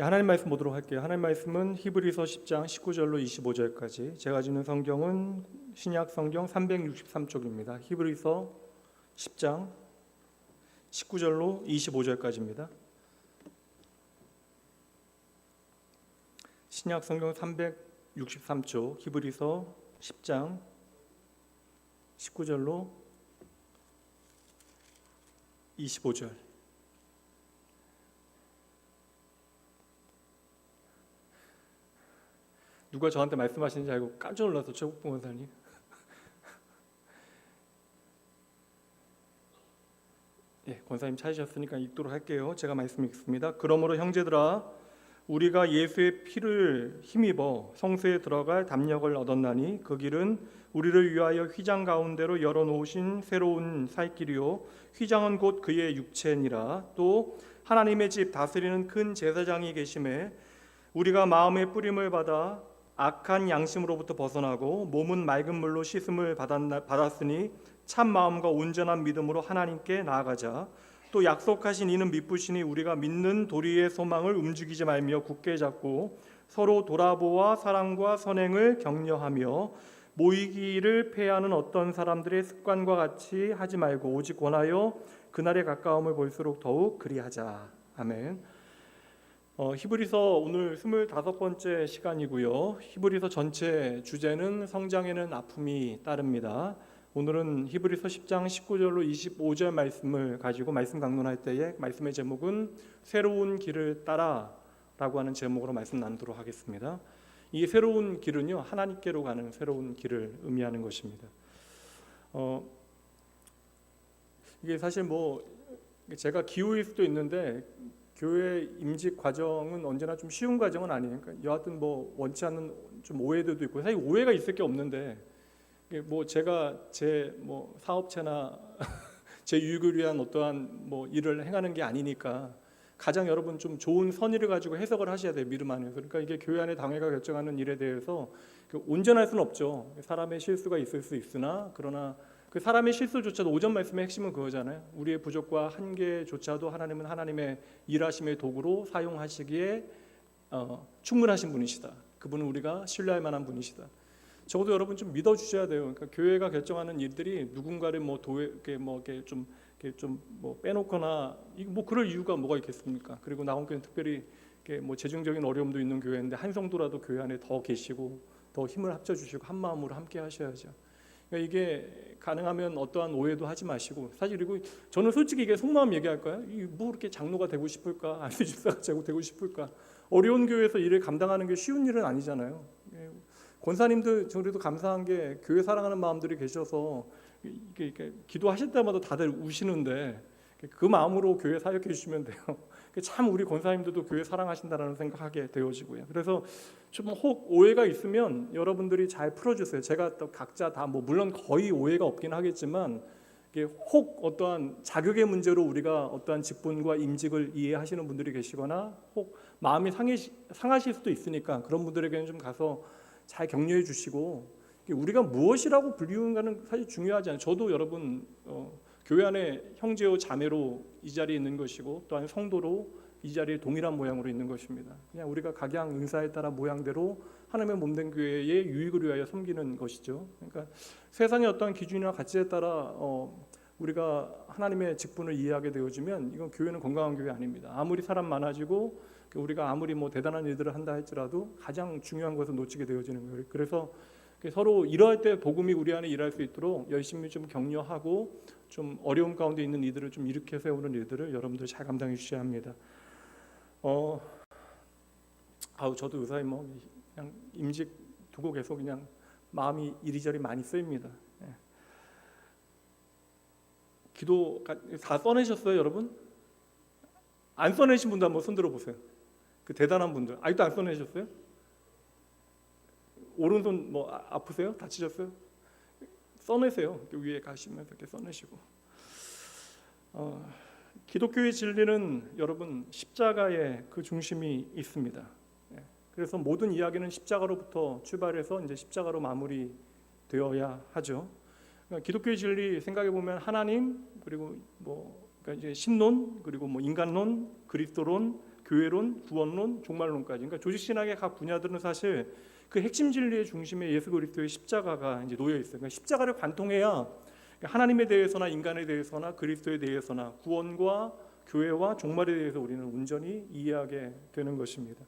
하나님 말씀 보도록 할게요. 하나님 말씀은 히브리서 10장 19절로 25절까지. 제가 가지고 있는 성경은 신약 성경 363쪽입니다. 히브리서 10장 19절로 25절까지입니다. 신약 성경 363쪽 히브리서 10장 19절로 25절. 누가 저한테 말씀하시는지 알고 깜짝 놀라서 최국봉 원사님. 권사님 찾으셨으니까 읽도록 할게요. 제가 말씀 읽습니다. 그러므로 형제들아, 우리가 예수의 피를 힘입어 성소에 들어갈 담력을 얻었나니 그 길은 우리를 위하여 휘장 가운데로 열어놓으신 새로운 살 길이요 휘장은 곧 그의 육체니라. 또 하나님의 집 다스리는 큰 제사장이 계심에 우리가 마음의 뿌림을 받아 악한 양심으로부터 벗어나고 몸은 맑은 물로 씻음을 받았으니 참 마음과 온전한 믿음으로 하나님께 나아가자. 또 약속하신 이는 미쁘시니 우리가 믿는 도리의 소망을 움직이지 말며 굳게 잡고 서로 돌아보아 사랑과 선행을 격려하며 모이기를 패하는 어떤 사람들의 습관과 같이 하지 말고 오직 권하여 그날의 가까움을 볼수록 더욱 그리하자. 아멘. 히브리서 오늘 25번째 시간이고요. 히브리서 전체 주제는 성장에는 아픔이 따릅니다. 오늘은 히브리서 10장 19절로 25절 말씀을 가지고 말씀 강론할 때에 말씀의 제목은 새로운 길을 따라 라고 하는 제목으로 말씀 나누도록 하겠습니다. 이 새로운 길은요, 하나님께로 가는 새로운 길을 의미하는 것입니다. 이게 사실 제가 기호일 수도 있는데 교회 임직 과정은 언제나 좀 쉬운 과정은 아니에요. 그러니까 여하튼 원치 않는 좀 오해들도 있고, 사실 오해가 있을 게 없는데 제가 제 사업체나 제 유익을 위한 어떠한 일을 행하는 게 아니니까 가장 여러분 좀 좋은 선의를 가지고 해석을 하셔야 돼요, 믿음 안에서. 그러니까 이게 교회 안에 당회가 결정하는 일에 대해서 온전할 수는 없죠. 사람의 실수가 있을 수 있으나, 그러나 그 사람의 실수조차도 오전 말씀의 핵심은 그거잖아요. 우리의 부족과 한계조차도 하나님은 하나님의 일하심의 도구로 사용하시기에 충분하신 분이시다. 그분은 우리가 신뢰할 만한 분이시다. 적어도 여러분 좀 믿어주셔야 돼요. 그러니까 교회가 결정하는 일들이 누군가를 빼놓거나 그럴 이유가 뭐가 있겠습니까? 그리고 나온교회는 특별히 재정적인 어려움도 있는 교회인데 한 성도라도 교회 안에 더 계시고 더 힘을 합쳐주시고 한 마음으로 함께 하셔야죠. 그러니까 이게 가능하면 어떠한 오해도 하지 마시고, 사실 그리고 저는 솔직히 이게 속마음 얘기할까요? 이렇게 장로가 되고 싶을까? 아니 집사가 되고 싶을까? 어려운 교회에서 일을 감당하는 게 쉬운 일은 아니잖아요. 권사님들 저희도 감사한 게 교회 사랑하는 마음들이 계셔서 이렇게 기도하실 때마다 다들 우시는데 그 마음으로 교회 사역해 주시면 돼요. 참 우리 권사님들도 교회 사랑하신다라는 생각하게 되어지고요. 그래서 좀 혹 오해가 있으면 여러분들이 잘 풀어주세요. 제가 또 각자 다 물론 거의 오해가 없긴 하겠지만 혹 어떠한 자격의 문제로 우리가 어떠한 직분과 임직을 이해하시는 분들이 계시거나 혹 마음이 상하실 수도 있으니까 그런 분들에게는 좀 가서 잘 격려해 주시고, 우리가 무엇이라고 불리우는가는 사실 중요하지 않아요. 저도 여러분 교회 안에 형제요 자매로 이 자리에 있는 것이고 또한 성도로 이 자리에 동일한 모양으로 있는 것입니다. 그냥 우리가 각양 은사에 따라 모양대로 하나님의 몸된 교회의 유익을 위하여 섬기는 것이죠. 그러니까 세상의 어떠한 기준이나 가치에 따라 우리가 하나님의 직분을 이해하게 되어지면 이건 교회는 건강한 교회 아닙니다. 아무리 사람 많아지고 우리가 아무리 대단한 일들을 한다 할지라도 가장 중요한 것을 놓치게 되어지는 거예요. 그래서 서로 이러할 때 복음이 우리 안에 일할 수 있도록 열심히 좀 격려하고 좀 어려움 가운데 있는 이들을 좀 일으켜 세우는 일들을 여러분들 잘 감당해 주셔야 합니다. 저도 의사에 그냥 임직 두고 계속 그냥 마음이 이리저리 많이 쓰입니다. 기도 다 써내셨어요, 여러분? 안 써내신 분도 한번 손 들어보세요. 그 대단한 분들 아직도 안 써내셨어요? 오른손 아프세요? 다치셨어요? 써내세요. 위에 가시면서 이렇게 써내시고. 기독교의 진리는 여러분 십자가의 그 중심이 있습니다. 그래서 모든 이야기는 십자가로부터 출발해서 이제 십자가로 마무리되어야 하죠. 그러니까 기독교의 진리 생각해 보면 하나님, 그리고 그러니까 이제 신론, 그리고 인간론, 그리스도론, 교회론, 구원론, 종말론까지. 그러니까 조직신학의 각 분야들은 사실 그 핵심 진리의 중심에 예수 그리스도의 십자가가 이제 놓여 있어요. 그러니까 십자가를 관통해야 하나님에 대해서나 인간에 대해서나 그리스도에 대해서나 구원과 교회와 종말에 대해서 우리는 온전히 이해하게 되는 것입니다.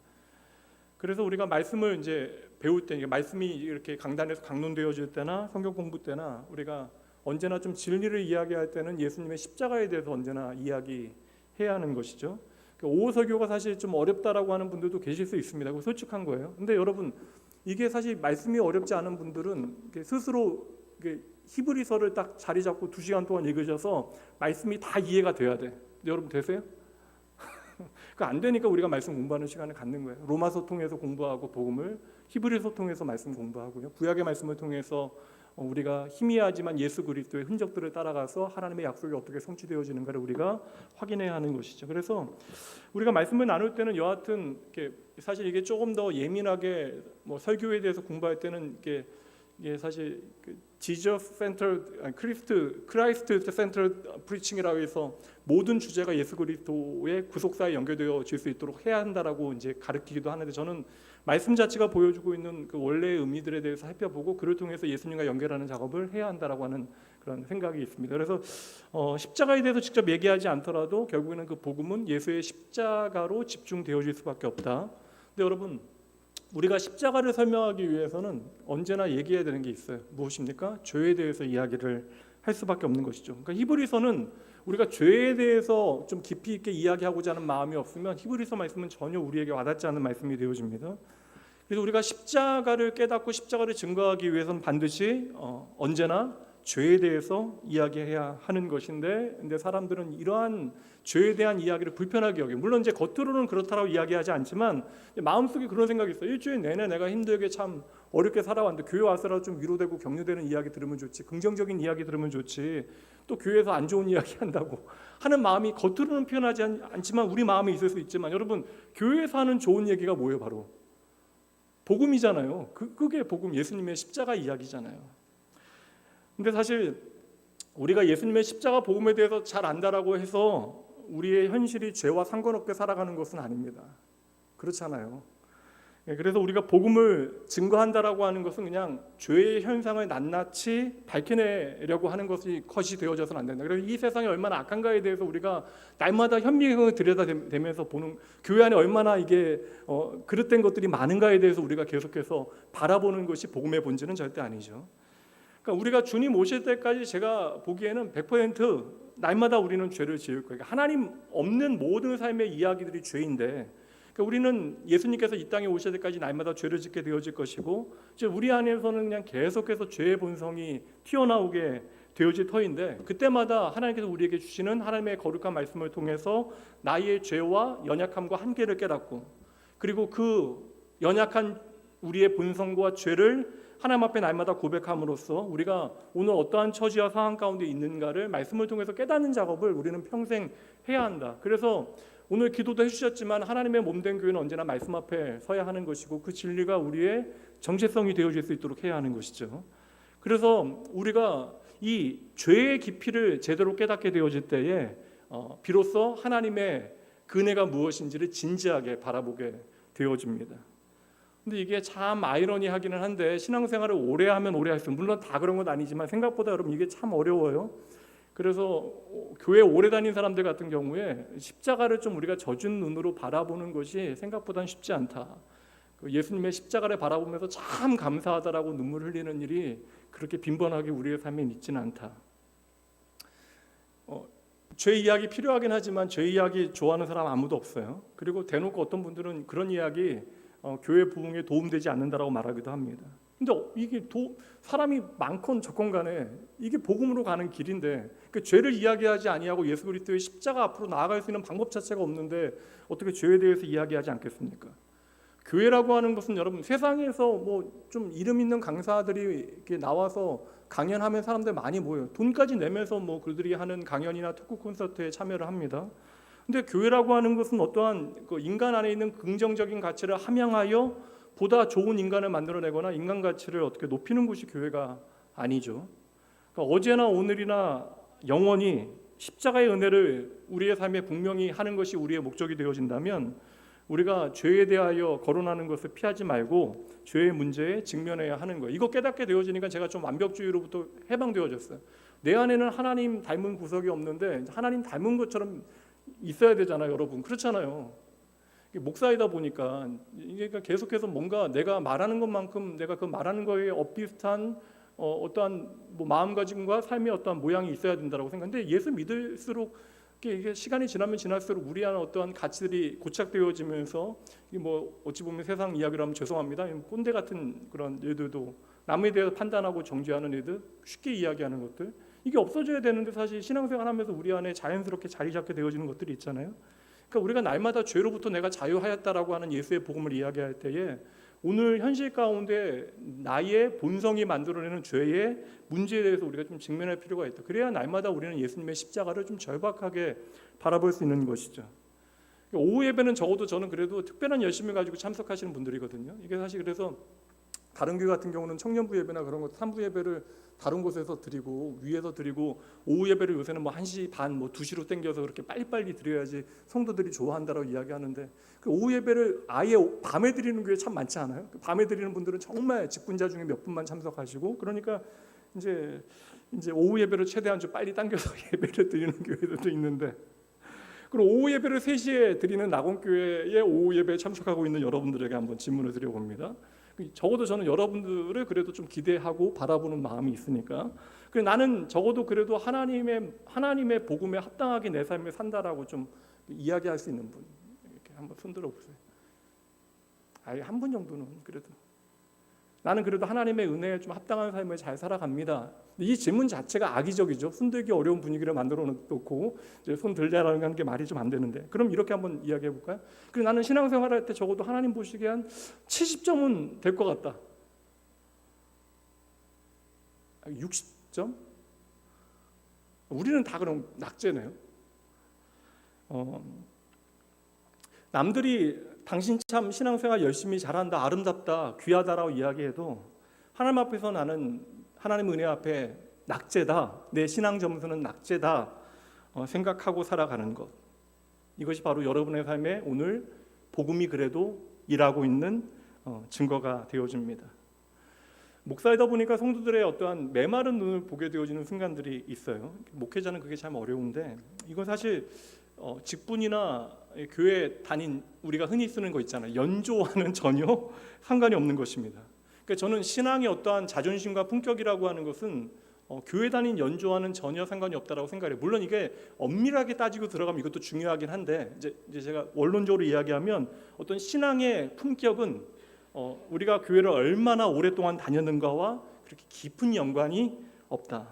그래서 우리가 말씀을 이제 배울 때, 말씀이 이렇게 강단에서 강론되어질 때나 성경 공부 때나 우리가 언제나 좀 진리를 이야기할 때는 예수님의 십자가에 대해서 언제나 이야기해야 하는 것이죠. 오호설교가 사실 좀 어렵다라고 하는 분들도 계실 수 있습니다. 그거 솔직한 거예요. 근데 여러분, 이게 사실 말씀이 어렵지 않은 분들은 스스로 히브리서를 딱 자리 잡고 2시간 동안 읽으셔서 말씀이 다 이해가 돼야 돼. 여러분 되세요? 그 안 되니까 우리가 말씀 공부하는 시간을 갖는 거예요. 로마서 통해서 공부하고 복음을, 히브리서 통해서 말씀 공부하고요. 구약의 말씀을 통해서 우리가 희미하지만 예수 그리스도의 흔적들을 따라가서 하나님의 약속이 어떻게 성취되어지는가를 우리가 확인해야 하는 것이죠. 그래서 우리가 말씀을 나눌 때는 여하튼 사실 이게 조금 더 예민하게 설교에 대해서 공부할 때는 이게 사실 Jesus centered, 크라이스트 센터드 프리칭이라고 해서 모든 주제가 예수 그리스도의 구속사에 연결되어질 수 있도록 해야 한다라고 이제 가르치기도 하는데, 저는 말씀 자체가 보여주고 있는 그 원래의 의미들에 대해서 살펴보고 그를 통해서 예수님과 연결하는 작업을 해야 한다라고 하는 그런 생각이 있습니다. 그래서 십자가에 대해서 직접 얘기하지 않더라도 결국에는 그 복음은 예수의 십자가로 집중되어질 수밖에 없다. 근데 여러분, 우리가 십자가를 설명하기 위해서는 언제나 얘기해야 되는 게 있어요. 무엇입니까? 죄에 대해서 이야기를 할 수밖에 없는 것이죠. 그러니까 히브리서는 우리가 죄에 대해서 좀 깊이 있게 이야기하고자 하는 마음이 없으면 히브리서 말씀은 전혀 우리에게 와닿지 않는 말씀이 되어집니다. 그래서 우리가 십자가를 깨닫고 십자가를 증거하기 위해서는 반드시 언제나 죄에 대해서 이야기해야 하는 것인데, 근데 사람들은 이러한 죄에 대한 이야기를 불편하게 여겨요. 물론 이제 겉으로는 그렇다고 이야기하지 않지만 마음속에 그런 생각이 있어요. 일주일 내내 내가 힘들게 참 어렵게 살아왔는데 교회 와서라도 좀 위로되고 격려되는 이야기 들으면 좋지, 긍정적인 이야기 들으면 좋지, 또 교회에서 안 좋은 이야기 한다고 하는 마음이 겉으로는 표현하지 않지만 우리 마음에 있을 수 있지만, 여러분, 교회에서 하는 좋은 얘기가 뭐예요? 바로 복음이잖아요. 그게 복음, 예수님의 십자가 이야기잖아요. 근데 사실 우리가 예수님의 십자가 복음에 대해서 잘 안다라고 해서 우리의 현실이 죄와 상관없게 살아가는 것은 아닙니다. 그렇잖아요. 그래서 우리가 복음을 증거한다라고 하는 것은 그냥 죄의 현상을 낱낱이 밝혀내려고 하는 것이 컷이 되어져서는 안 된다. 그래서 이 세상이 얼마나 악한가에 대해서 우리가 날마다 현미경을 들여다대면서 보는, 교회 안에 얼마나 이게 그릇된 것들이 많은가에 대해서 우리가 계속해서 바라보는 것이 복음의 본질은 절대 아니죠. 그러니까 우리가 주님 오실 때까지 제가 보기에는 100% 날마다 우리는 죄를 지을 거예요. 하나님 없는 모든 삶의 이야기들이 죄인데, 그러니까 우리는 예수님께서 이 땅에 오실 때까지 날마다 죄를 짓게 되어질 것이고, 이제 우리 안에서는 그냥 계속해서 죄의 본성이 튀어나오게 되어질 터인데, 그때마다 하나님께서 우리에게 주시는 하나님의 거룩한 말씀을 통해서 나의 죄와 연약함과 한계를 깨닫고, 그리고 그 연약한 우리의 본성과 죄를 하나님 앞에 날마다 고백함으로써 우리가 오늘 어떠한 처지와 상황 가운데 있는가를 말씀을 통해서 깨닫는 작업을 우리는 평생 해야 한다. 그래서 오늘 기도도 해주셨지만 하나님의 몸된 교회는 언제나 말씀 앞에 서야 하는 것이고, 그 진리가 우리의 정체성이 되어질 수 있도록 해야 하는 것이죠. 그래서 우리가 이 죄의 깊이를 제대로 깨닫게 되어질 때에 비로소 하나님의 은혜가 무엇인지를 진지하게 바라보게 되어집니다. 근데 이게 참 아이러니하기는 한데, 신앙생활을 오래 하면 오래 할수록, 물론 다 그런 건 아니지만 생각보다 여러분 이게 참 어려워요. 그래서 교회 오래 다닌 사람들 같은 경우에 십자가를 좀 우리가 젖은 눈으로 바라보는 것이 생각보다는 쉽지 않다. 예수님의 십자가를 바라보면서 참 감사하다라고 눈물 흘리는 일이 그렇게 빈번하게 우리의 삶에 있지는 않다. 죄 이야기 필요하긴 하지만 죄 이야기 좋아하는 사람 아무도 없어요. 그리고 대놓고 어떤 분들은 그런 이야기 교회 부흥에 도움되지 않는다라고 말하기도 합니다. 근데 이게 사람이 많건 적건 간에 이게 복음으로 가는 길인데, 그 죄를 이야기하지 아니하고 예수 그리스도의 십자가 앞으로 나아갈 수 있는 방법 자체가 없는데 어떻게 죄에 대해서 이야기하지 않겠습니까? 교회라고 하는 것은 여러분, 세상에서 뭐 좀 이름 있는 강사들이 이렇게 나와서 강연하면 사람들 많이 모여요. 돈까지 내면서 뭐 그들이 하는 강연이나 토크 콘서트에 참여를 합니다. 근데 교회라고 하는 것은 어떠한 그 인간 안에 있는 긍정적인 가치를 함양하여 보다 좋은 인간을 만들어내거나 인간 가치를 어떻게 높이는 곳이 교회가 아니죠. 그러니까 어제나 오늘이나 영원히 십자가의 은혜를 우리의 삶에 분명히 하는 것이 우리의 목적이 되어진다면, 우리가 죄에 대하여 거론하는 것을 피하지 말고 죄의 문제에 직면해야 하는 거예요. 이거 깨닫게 되어지니까 제가 좀 완벽주의로부터 해방되어졌어요. 내 안에는 하나님 닮은 구석이 없는데 하나님 닮은 것처럼 있어야 되잖아요, 여러분. 그렇잖아요. 목사이다 보니까 이게 계속해서 뭔가 내가 말하는 것만큼 내가 그 말하는 거에 엇비슷한 어떠한 뭐 마음가짐과 삶의 어떠한 모양이 있어야 된다고 생각하는데, 예수 믿을수록 이게 시간이 지나면 지날수록 우리 안에 어떠한 가치들이 고착되어지면서, 이게 뭐 어찌 보면 세상 이야기로 하면 죄송합니다, 꼰대 같은 그런 애들도, 남에 대해서 판단하고 정죄하는 애들, 쉽게 이야기하는 것들, 이게 없어져야 되는데 사실 신앙생활 하면서 우리 안에 자연스럽게 자리 잡게 되어지는 것들이 있잖아요. 그러니까 우리가 날마다 죄로부터 내가 자유하였다라고 하는 예수의 복음을 이야기할 때에 오늘 현실 가운데 나의 본성이 만들어내는 죄의 문제에 대해서 우리가 좀 직면할 필요가 있다. 그래야 날마다 우리는 예수님의 십자가를 좀 절박하게 바라볼 수 있는 것이죠. 오후 예배는 적어도 저는 그래도 특별한 열심을 가지고 참석하시는 분들이거든요. 이게 사실 그래서 다른 교회 같은 경우는 청년부 예배나 그런 것, 3부 예배를 다른 곳에서 드리고 위에서 드리고, 오후 예배를 요새는 뭐 1시 반, 뭐 2시로 땡겨서 그렇게 빨리빨리 드려야지 성도들이 좋아한다고 이야기하는데, 그 오후 예배를 아예 밤에 드리는 교회 참 많지 않아요? 밤에 드리는 분들은 정말 직분자 중에 몇 분만 참석하시고, 그러니까 이제 오후 예배를 최대한 좀 빨리 당겨서 예배를 드리는 교회들도 있는데, 그리고 오후 예배를 3시에 드리는 낙원교회의 오후 예배에 참석하고 있는 여러분들에게 한번 질문을 드려봅니다. 적어도 저는 여러분들을 그래도 좀 기대하고 바라보는 마음이 있으니까, 그래서 나는 적어도 그래도 하나님의 복음에 합당하게 내 삶을 산다라고 좀 이야기할 수 있는 분, 이렇게 한번 손들어 보세요. 아예 한 분 정도는 그래도 나는 그래도 하나님의 은혜에 좀 합당한 삶을 잘 살아갑니다. 이 질문 자체가 악의적이죠. 손들기 어려운 분위기를 만들어 놓고 이제 손 들자라는 게 말이 좀 안 되는데, 그럼 이렇게 한번 이야기해 볼까요? 그리고 나는 신앙생활할 때 적어도 하나님 보시기에 한 70점은 될 것 같다. 60점? 우리는 다 그럼 낙제네요. 남들이 당신 참 신앙생활 열심히 잘한다, 아름답다, 귀하다라고 이야기해도 하나님 앞에서 나는 하나님 은혜 앞에 낙제다, 내 신앙 점수는 낙제다 생각하고 살아가는 것, 이것이 바로 여러분의 삶에 오늘 복음이 그래도 일하고 있는 증거가 되어집니다. 목사이다 보니까 성도들의 어떠한 메마른 눈을 보게 되어지는 순간들이 있어요. 목회자는 그게 참 어려운데, 이건 사실 직분이나 교회 다닌 우리가 흔히 쓰는 거 있잖아요. 연조와는 전혀 상관이 없는 것입니다. 그러니까 저는 신앙의 어떠한 자존심과 품격이라고 하는 것은 교회 다닌 연조와는 전혀 상관이 없다라고 생각해요. 물론 이게 엄밀하게 따지고 들어가면 이것도 중요하긴 한데, 이제 제가 원론적으로 이야기하면 어떤 신앙의 품격은 우리가 교회를 얼마나 오랫동안 다녔는가와 그렇게 깊은 연관이 없다.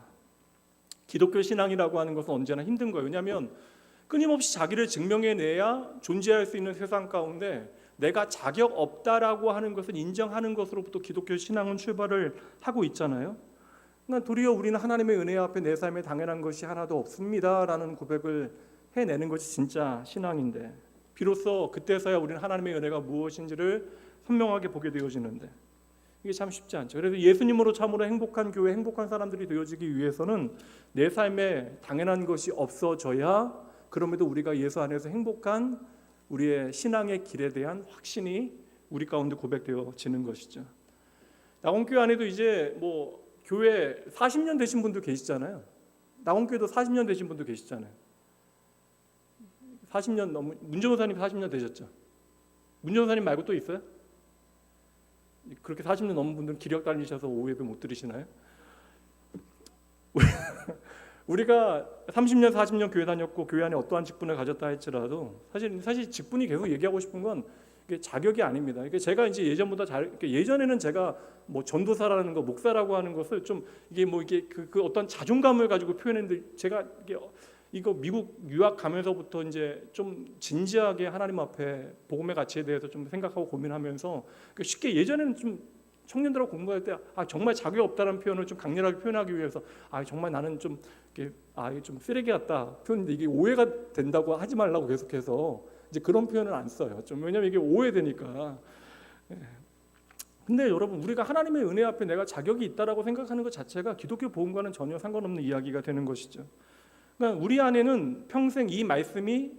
기독교 신앙이라고 하는 것은 언제나 힘든 거예요. 왜냐하면 끊임없이 자기를 증명해내야 존재할 수 있는 세상 가운데 내가 자격 없다라고 하는 것을 인정하는 것으로부터 기독교 신앙은 출발을 하고 있잖아요. 그러니까 도리어 우리는 하나님의 은혜 앞에 내 삶에 당연한 것이 하나도 없습니다라는 고백을 해내는 것이 진짜 신앙인데, 비로소 그때서야 우리는 하나님의 은혜가 무엇인지를 선명하게 보게 되어지는데, 이게 참 쉽지 않죠. 그래서 예수님으로 참으로 행복한 교회, 행복한 사람들이 되어지기 위해서는 내 삶에 당연한 것이 없어져야, 그럼에도 우리가 예수 안에서 행복한 우리의 신앙의 길에 대한 확신이 우리 가운데 고백되어지는 것이죠. 낙원교회 안에도 이제 뭐 교회 40년 되신 분도 계시잖아요. 낙원교회도 40년 되신 분도 계시잖아요. 40년 넘은 문정호사님 40년 되셨죠? 문정호사님 말고 또 있어요? 그렇게 40년 넘은 분들은 기력 달리셔서 오후 예배 못 들으시나요? 우리가 30년, 40년 교회 다녔고 교회 안에 어떠한 직분을 가졌다 할지라도 사실 직분이 계속 얘기하고 싶은 건 이게 자격이 아닙니다. 이게 제가 이제 예전보다 예전에는 제가 뭐 전도사라는 거, 목사라고 하는 것을 좀 이게 뭐 이게 그 어떤 자존감을 가지고 표현했는데, 제가 이거 미국 유학 가면서부터 이제 좀 진지하게 하나님 앞에 복음의 가치에 대해서 좀 생각하고 고민하면서, 쉽게 예전에는 좀 청년들하고 공부할 때 정말 자격 없다는 표현을 좀 강렬하게 표현하기 위해서 정말 나는 좀 이게 좀 쓰레기 같다 표현인데, 이게 오해가 된다고 하지 말라고 계속해서 이제 그런 표현을 안 써요. 좀 왜냐면 이게 오해되니까. 근데 여러분, 우리가 하나님의 은혜 앞에 내가 자격이 있다라고 생각하는 것 자체가 기독교 복음과는 전혀 상관없는 이야기가 되는 것이죠. 그러니까 우리 안에는 평생 이 말씀이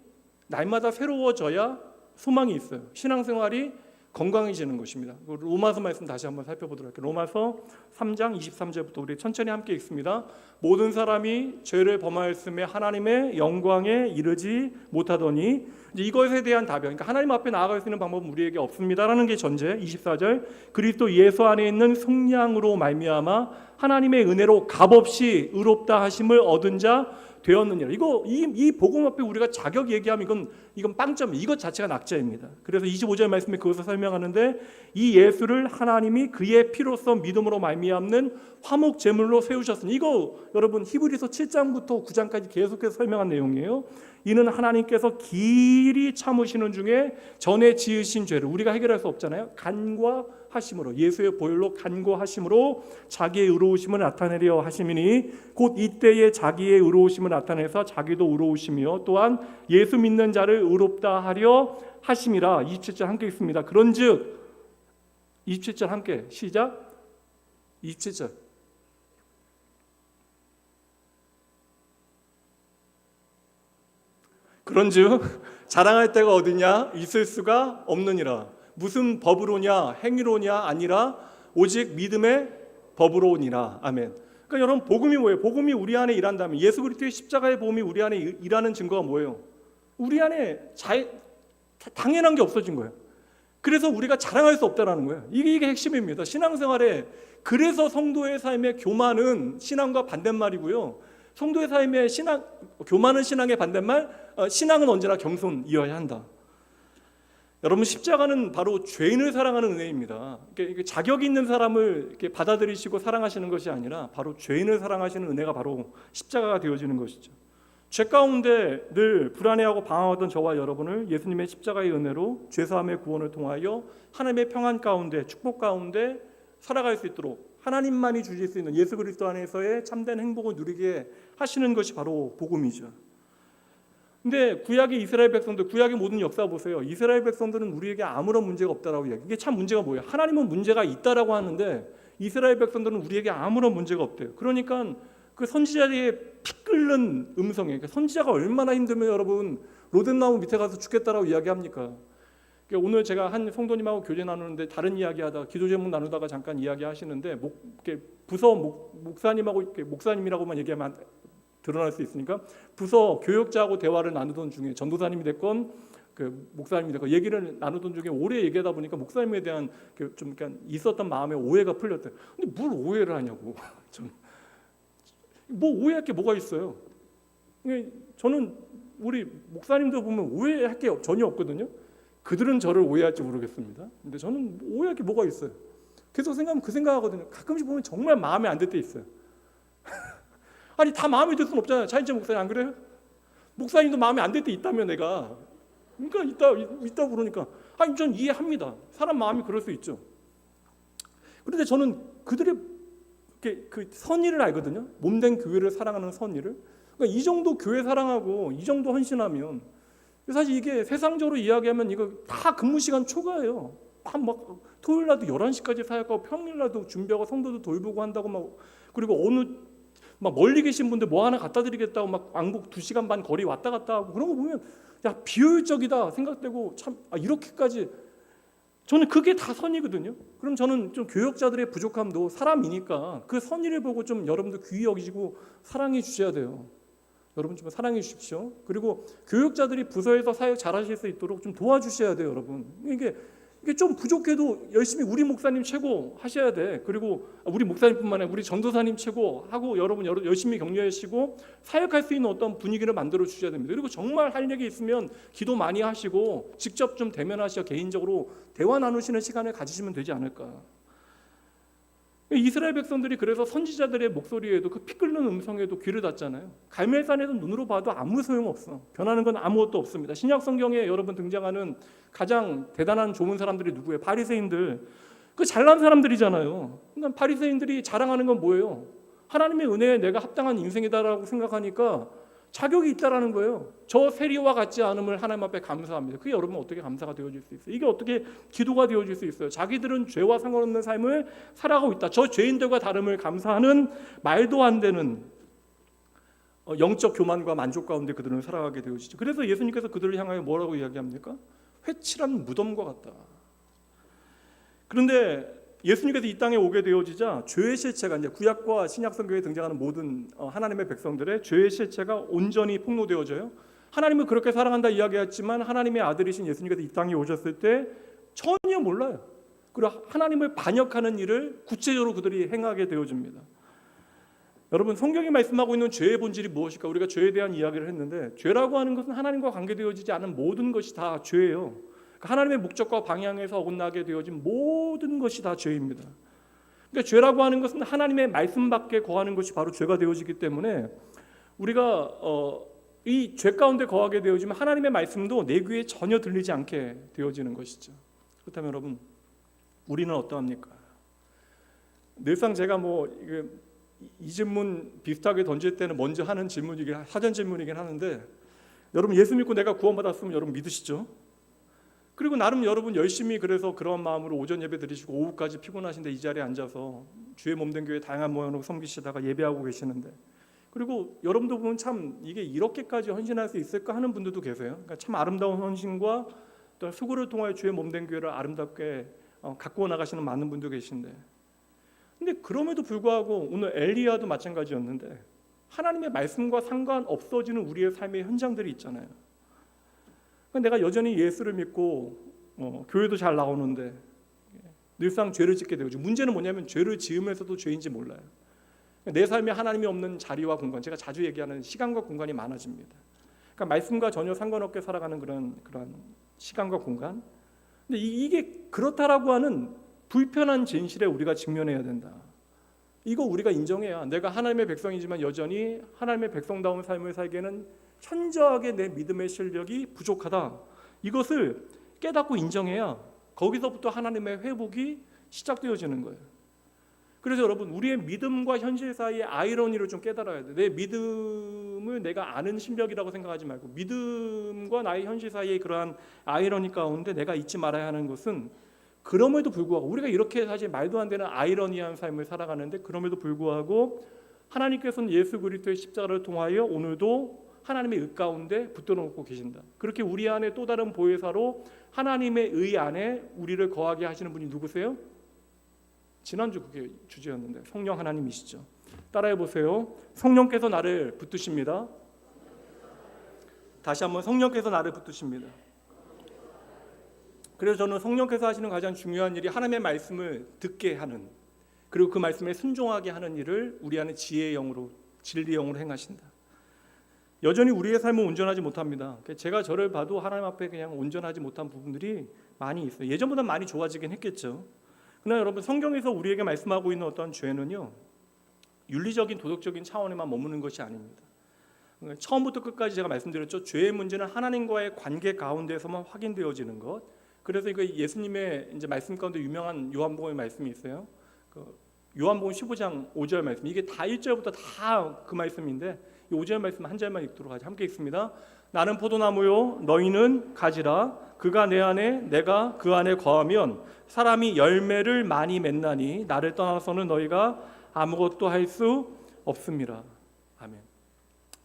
날마다 새로워져야 소망이 있어요. 신앙생활이 건강해지는 것입니다. 로마서 말씀 다시 한번 살펴보도록 할게요. 로마서 3장 23절부터 우리 천천히 함께 읽습니다. 모든 사람이 죄를 범하였음에 하나님의 영광에 이르지 못하더니, 이제 이것에 대한 답이요. 그러니까 하나님 앞에 나아갈 수 있는 방법은 우리에게 없습니다라는 게 전제. 24절, 그리스도 예수 안에 있는 속량으로 말미암아 하나님의 은혜로 값없이 의롭다 하심을 얻은 자 되었느니라. 이 복음 앞에 우리가 자격 얘기하면 이건 빵점, 이것 자체가 낙자입니다. 그래서 25절 말씀에 그것을 설명하는데, 이 예수를 하나님이 그의 피로써 믿음으로 말미암는 화목 제물로 세우셨으니, 이거 여러분 히브리서 7장부터 9장까지 계속해서 설명한 내용이에요. 이는 하나님께서 길이 참으시는 중에 전에 지으신 죄를 우리가 해결할 수 없잖아요. 간과하심으로, 예수의 보혈로 간과하심으로 자기의 의로우심을 나타내려 하심이니, 곧 이때에 자기의 의로우심을 나타내서 자기도 의로우시며 또한 예수 믿는 자를 의롭다 하려 하심이라. 27절 함께 있습니다. 그런즉 27절 함께 시작. 27절, 그런즉 자랑할 데가 어디냐? 있을 수가 없느니라. 무슨 법으로냐? 행위로냐? 아니라 오직 믿음의 법으로니라. 아멘. 그러니까 여러분, 복음이 뭐예요? 복음이 우리 안에 일한다면, 예수 그리스도의 십자가의 복음이 우리 안에 일하는 증거가 뭐예요? 우리 안에 당연한 게 없어진 거예요. 그래서 우리가 자랑할 수 없다라는 거예요. 이게 핵심입니다. 신앙생활에. 그래서 성도의 삶의 교만은 신앙과 반대말이고요. 성도의 삶의 교만은 신앙의 반대말, 신앙은 언제나 겸손이어야 한다. 여러분, 십자가는 바로 죄인을 사랑하는 은혜입니다. 자격 있는 사람을 이렇게 받아들이시고 사랑하시는 것이 아니라 바로 죄인을 사랑하시는 은혜가 바로 십자가가 되어지는 것이죠. 죄 가운데 늘 불안해하고 방황하던 저와 여러분을 예수님의 십자가의 은혜로 죄사함의 구원을 통하여 하나님의 평안 가운데, 축복 가운데 살아갈 수 있도록 하나님만이 주실 수 있는 예수 그리스도 안에서의 참된 행복을 누리게 하시는 것이 바로 복음이죠. 근데 구약의 이스라엘 백성들, 구약의 모든 역사 보세요. 이스라엘 백성들은 우리에게 아무런 문제가 없다라고 이야기해요. 이게 참 문제가 뭐예요? 하나님은 문제가 있다라고 하는데 이스라엘 백성들은 우리에게 아무런 문제가 없대요. 그러니까 그 선지자의 피 끓는 음성에, 그러니까 선지자가 얼마나 힘들면 여러분 로뎀나무 밑에 가서 죽겠다라고 이야기합니까? 오늘 제가 한 성도님하고 교제 나누는데 다른 이야기하다가 기도 제목 나누다가 잠깐 이야기하시는데 부서 목사님하고 목사님이라고만 얘기하면 드러날 수 있으니까 부서 교역자하고 대화를 나누던 중에 전도사님이 됐건 그 목사님이 됐건 얘기를 나누던 중에 오래 얘기하다 보니까 목사님에 대한 좀 있었던 마음의 오해가 풀렸대요. 근데 뭘 오해를 하냐고. 뭐 오해할 게 뭐가 있어요? 저는 우리 목사님들 보면 오해할 게 전혀 없거든요. 그들은 저를 오해할지 모르겠습니다. 근데 저는 오해할 게 뭐가 있어요? 계속 생각하면 그 생각하거든요. 가끔씩 보면 정말 마음에 안 들 때 있어요. 아니 다 마음에 들 수는 없잖아요. 차인재 목사님 안 그래요? 목사님도 마음에 안 들 때 있다며 내가. 그러니까 있다 그러니까 아니 전 이해합니다. 사람 마음이 그럴 수 있죠. 그런데 저는 그들의 그 선의를 알거든요. 몸된 교회를 사랑하는 선의를. 그러니까 이 정도 교회 사랑하고 이 정도 헌신하면 사실 이게 세상적으로 이야기하면 이거 다 근무 시간 초과예요. 막 토요일 날도 11시까지 사역하고 평일 날도 준비하고 성도도 돌보고 한다고 막 그리고 막 멀리 계신 분들 뭐 하나 갖다 드리겠다고 막 왕복 2시간 반 거리 왔다 갔다 하고 그런 거 보면 야 비효율적이다 생각되고 참 이렇게까지 저는 그게 다 선이거든요. 그럼 저는 좀 교역자들의 부족함도 사람이니까 그 선의를 보고 좀 여러분들 귀히 여기시고 사랑해 주셔야 돼요. 여러분 좀 사랑해 주십시오. 그리고 교역자들이 부서에서 사역 잘하실 수 있도록 좀 도와주셔야 돼요, 여러분. 이게 좀 부족해도 열심히 우리 목사님 최고 하셔야 돼. 그리고 우리 목사님뿐만 아니라 우리 전도사님 최고 하고 여러분 열심히 격려하시고 사역할 수 있는 어떤 분위기를 만들어 주셔야 됩니다. 그리고 정말 할 얘기 있으면 기도 많이 하시고 직접 좀 대면하셔 개인적으로 대화 나누시는 시간을 가지시면 되지 않을까. 이스라엘 백성들이 그래서 선지자들의 목소리에도 그 피 끓는 음성에도 귀를 닫잖아요. 갈멜산에도 눈으로 봐도 아무 소용없어. 변하는 건 아무것도 없습니다. 신약 성경에 여러분 등장하는 가장 대단한 좋은 사람들이 누구예요? 바리새인들. 그 잘난 사람들이잖아요. 그러니까 바리새인들이 자랑하는 건 뭐예요? 하나님의 은혜에 내가 합당한 인생이다라고 생각하니까 자격이 있다라는 거예요. 저 세리와 같지 않음을 하나님 앞에 감사합니다. 그게 여러분 어떻게 감사가 되어질 수 있어요? 이게 어떻게 기도가 되어질 수 있어요? 자기들은 죄와 상관없는 삶을 살아가고 있다. 저 죄인들과 다름을 감사하는 말도 안 되는 영적 교만과 만족 가운데 그들은 살아가게 되어지죠. 그래서 예수님께서 그들을 향하여 뭐라고 이야기합니까? 회칠한 무덤과 같다. 그런데 예수님께서 이 땅에 오게 되어지자 죄의 실체가, 이제 구약과 신약 성경에 등장하는 모든 하나님의 백성들의 죄의 실체가 온전히 폭로되어져요. 하나님을 그렇게 사랑한다 이야기했지만 하나님의 아들이신 예수님께서 이 땅에 오셨을 때 전혀 몰라요. 그리고 하나님을 반역하는 일을 구체적으로 그들이 행하게 되어집니다. 여러분, 성경이 말씀하고 있는 죄의 본질이 무엇일까? 우리가 죄에 대한 이야기를 했는데, 죄라고 하는 것은 하나님과 관계되어지지 않은 모든 것이 다 죄예요. 하나님의 목적과 방향에서 어긋나게 되어진 모든 것이 다 죄입니다. 그러니까 죄라고 하는 것은 하나님의 말씀 밖에 거하는 것이 바로 죄가 되어지기 때문에 우리가 이 죄 가운데 거하게 되어지면 하나님의 말씀도 내 귀에 전혀 들리지 않게 되어지는 것이죠. 그렇다면 여러분, 우리는 어떠합니까? 늘상 제가 이 질문 비슷하게 던질 때는 먼저 하는 질문이긴, 사전 질문이긴 하는데, 여러분 예수 믿고 내가 구원받았으면 여러분 믿으시죠? 그리고 나름 여러분 열심히 그래서 그런 마음으로 오전 예배 드리시고 오후까지 피곤하신데 이 자리에 앉아서 주의 몸된 교회 다양한 모양으로 섬기시다가 예배하고 계시는데, 그리고 여러분도 보면 참 이게 이렇게까지 헌신할 수 있을까 하는 분들도 계세요. 그러니까 참 아름다운 헌신과 또 수고를 통하여 주의 몸된 교회를 아름답게 가꾸어 나가시는 많은 분도 계신데, 근데 그럼에도 불구하고 오늘 엘리야도 마찬가지였는데 하나님의 말씀과 상관없어지는 우리의 삶의 현장들이 있잖아요. 내가 여전히 예수를 믿고 교회도 잘 나오는데 늘상 죄를 짓게 되죠. 문제는 뭐냐면 죄를 지으면서도 죄인지 몰라요. 내 삶에 하나님이 없는 자리와 공간, 제가 자주 얘기하는 시간과 공간이 많아집니다. 그러니까 말씀과 전혀 상관없게 살아가는 그런 시간과 공간. 근데 이게 그렇다라고 하는 불편한 진실에 우리가 직면해야 된다. 이거 우리가 인정해야, 내가 하나님의 백성이지만 여전히 하나님의 백성다운 삶을 살기에는 현저하게 내 믿음의 실력이 부족하다. 이것을 깨닫고 인정해야 거기서부터 하나님의 회복이 시작되어지는 거예요. 그래서 여러분, 우리의 믿음과 현실 사이의 아이러니를 좀 깨달아야 돼. 내 믿음을 내가 아는 실력이라고 생각하지 말고 믿음과 나의 현실 사이의 그러한 아이러니 가운데 내가 잊지 말아야 하는 것은, 그럼에도 불구하고 우리가 이렇게 사실 말도 안 되는 아이러니한 삶을 살아가는데, 그럼에도 불구하고 하나님께서는 예수 그리스도의 십자가를 통하여 오늘도 하나님의 의 가운데 붙들어놓고 계신다. 그렇게 우리 안에 또 다른 보혜사로 하나님의 의 안에 우리를 거하게 하시는 분이 누구세요? 지난주 그게 주제였는데 성령 하나님이시죠. 따라해 보세요. 성령께서 나를 붙드십니다. 다시 한번, 성령께서 나를 붙드십니다. 그래서 저는 성령께서 하시는 가장 중요한 일이 하나님의 말씀을 듣게 하는, 그리고 그 말씀에 순종하게 하는 일을 우리 안에 지혜의 영으로, 진리의 영으로 행하신다. 여전히 우리의 삶은 온전하지 못합니다. 제가 저를 봐도 하나님 앞에 그냥 온전하지 못한 부분들이 많이 있어요. 예전보다 많이 좋아지긴 했겠죠. 그러나 여러분, 성경에서 우리에게 말씀하고 있는 어떤 죄는요, 윤리적인 도덕적인 차원에만 머무는 것이 아닙니다. 처음부터 끝까지 제가 말씀드렸죠. 죄의 문제는 하나님과의 관계 가운데서만 확인되어지는 것. 그래서 이거 예수님의 이제 말씀 가운데 유명한 요한복음의 말씀이 있어요. 요한복음 15장 5절 말씀. 이게 다 1절부터 다 그 말씀인데, 이 5절 말씀 한 절만 읽도록 하죠. 함께 읽습니다. 나는 포도나무요, 너희는 가지라. 그가 내 안에, 내가 그 안에 거하면 사람이 열매를 많이 맺나니 나를 떠나서는 너희가 아무것도 할 수 없습니다. 아멘.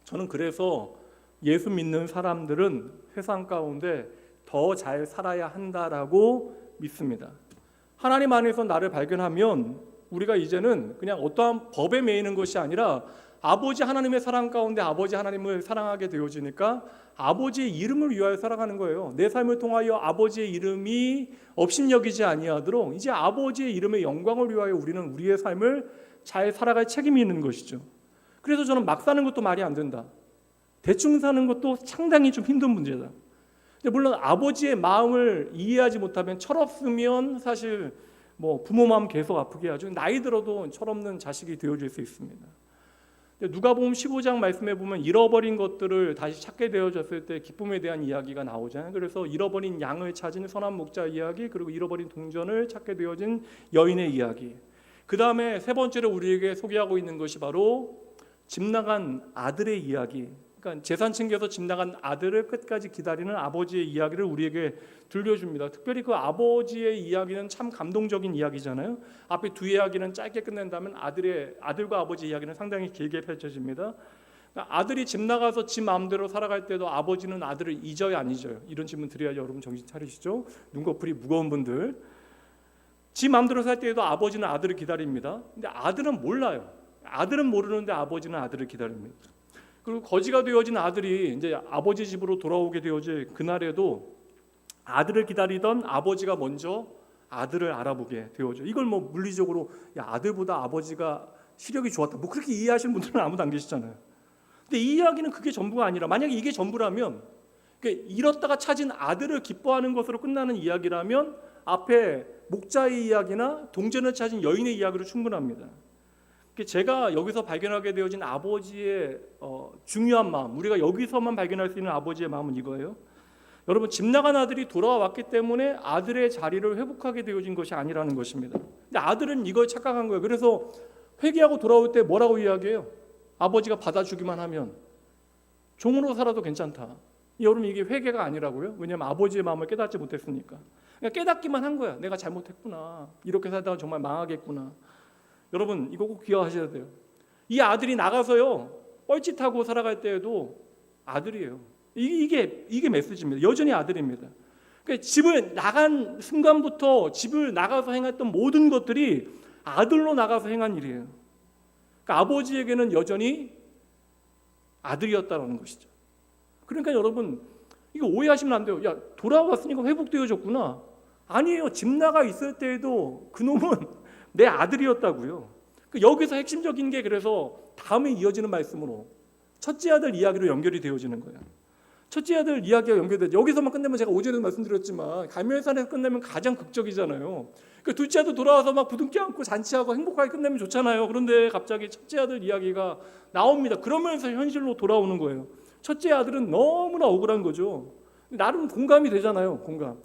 저는 그래서 예수 믿는 사람들은 세상 가운데 더 잘 살아야 한다라고 믿습니다. 하나님 안에서 나를 발견하면 우리가 이제는 그냥 어떠한 법에 매이는 것이 아니라 아버지 하나님의 사랑 가운데 아버지 하나님을 사랑하게 되어지니까 아버지의 이름을 위하여 살아가는 거예요. 내 삶을 통하여 아버지의 이름이 업신여기지 아니하도록 이제 아버지의 이름의 영광을 위하여 우리는 우리의 삶을 잘 살아갈 책임이 있는 것이죠. 그래서 저는 막 사는 것도 말이 안 된다. 대충 사는 것도 상당히 좀 힘든 문제다. 물론 아버지의 마음을 이해하지 못하면, 철없으면 사실 부모 마음 계속 아프게 하죠. 나이 들어도 철없는 자식이 되어질 수 있습니다. 누가복음 15장 말씀에 보면 잃어버린 것들을 다시 찾게 되어졌을 때 기쁨에 대한 이야기가 나오잖아요. 그래서 잃어버린 양을 찾은 선한 목자 이야기, 그리고 잃어버린 동전을 찾게 되어진 여인의 이야기. 그 다음에 세 번째로 우리에게 소개하고 있는 것이 바로 집 나간 아들의 이야기. 그러니까 재산 챙겨서 집 나간 아들을 끝까지 기다리는 아버지의 이야기를 우리에게 들려줍니다. 특별히 그 아버지의 이야기는 참 감동적인 이야기잖아요. 앞에 두 이야기는 짧게 끝낸다면 아들과 아버지 이야기는 상당히 길게 펼쳐집니다. 아들이 집 나가서 지 마음대로 살아갈 때도 아버지는 아들을 잊어요, 안 잊어요? 이런 질문 드려야 여러분 정신 차리시죠? 눈꺼풀이 무거운 분들. 지 마음대로 살 때에도 아버지는 아들을 기다립니다. 근데 아들은 몰라요. 아들은 모르는데 아버지는 아들을 기다립니다. 그리고 거지가 되어진 아들이 이제 아버지 집으로 돌아오게 되어질 그날에도 아들을 기다리던 아버지가 먼저 아들을 알아보게 되어져. 이걸 뭐 물리적으로 야, 아들보다 아버지가 시력이 좋았다, 뭐 그렇게 이해하시는 분들은 아무도 안 계시잖아요. 근데 이 이야기는 그게 전부가 아니라, 만약에 이게 전부라면, 잃었다가 찾은 아들을 기뻐하는 것으로 끝나는 이야기라면 앞에 목자의 이야기나 동전을 찾은 여인의 이야기로 충분합니다. 제가 여기서 발견하게 되어진 아버지의 중요한 마음, 우리가 여기서만 발견할 수 있는 아버지의 마음은 이거예요. 여러분, 집 나간 아들이 돌아왔기 때문에 아들의 자리를 회복하게 되어진 것이 아니라는 것입니다. 근데 아들은 이걸 착각한 거예요. 그래서 회개하고 돌아올 때 뭐라고 이야기해요? 아버지가 받아주기만 하면 종으로 살아도 괜찮다. 여러분, 이게 회개가 아니라고요? 왜냐하면 아버지의 마음을 깨닫지 못했으니까. 그러니까 깨닫기만 한 거야. 내가 잘못했구나. 이렇게 살다가 정말 망하겠구나. 여러분, 이거 꼭 기억하셔야 돼요. 이 아들이 나가서요, 뻘짓하고 살아갈 때에도 아들이에요. 이게 메시지입니다. 여전히 아들입니다. 그러니까 집을 나간 순간부터 집을 나가서 행했던 모든 것들이 아들로 나가서 행한 일이에요. 그러니까 아버지에게는 여전히 아들이었다는 것이죠. 그러니까 여러분, 이거 오해하시면 안 돼요. 야, 돌아왔으니까 회복되어졌구나. 아니에요. 집 나가 있을 때에도 그놈은 내 아들이었다고요. 여기서 핵심적인 게, 그래서 다음에 이어지는 말씀으로 첫째 아들 이야기로 연결이 되어지는 거예요. 첫째 아들 이야기가 연결되죠. 여기서만 끝내면, 제가 오전에도 말씀드렸지만 갈멜산에서 끝내면 가장 극적이잖아요. 둘째 아들 돌아와서 막 부둥켜 안고 잔치하고 행복하게 끝내면 좋잖아요. 그런데 갑자기 첫째 아들 이야기가 나옵니다. 그러면서 현실로 돌아오는 거예요. 첫째 아들은 너무나 억울한 거죠. 나름 공감이 되잖아요. 공감.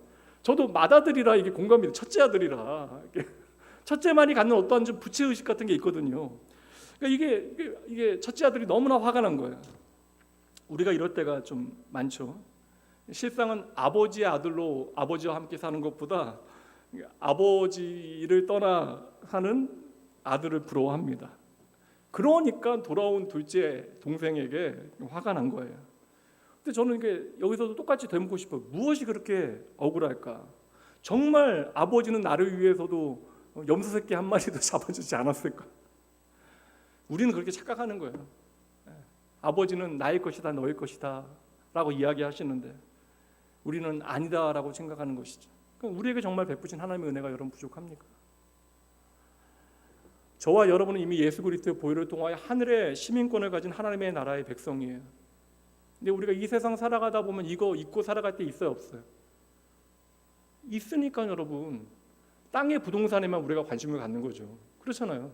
저도 맏아들이라 이게 공감이 돼요. 첫째 아들이라 첫째만이 갖는 어떠한 좀 부채의식 같은 게 있거든요. 그러니까 이게 첫째 아들이 너무나 화가 난 거예요. 우리가 이럴 때가 좀 많죠. 실상은 아버지의 아들로 아버지와 함께 사는 것보다 아버지를 떠나 사는 아들을 부러워합니다. 그러니까 돌아온 둘째 동생에게 화가 난 거예요. 근데 저는 이게 여기서도 똑같이 되묻고 싶어요. 무엇이 그렇게 억울할까? 정말 아버지는 나를 위해서도 염소 새끼 한 마리도 잡아주지 않았을까? 우리는 그렇게 착각하는 거예요. 아버지는 나의 것이다, 너의 것이다 라고 이야기하시는데 우리는 아니다라고 생각하는 것이죠. 그럼 우리에게 정말 베푸신 하나님의 은혜가 여러분 부족합니까? 저와 여러분은 이미 예수 그리스도의 보혈을 통하여 하늘의 시민권을 가진 하나님의 나라의 백성이에요. 근데 우리가 이 세상 살아가다 보면 이거 잊고 살아갈 때 있어요, 없어요? 있으니까 여러분, 땅의 부동산에만 우리가 관심을 갖는 거죠. 그렇잖아요.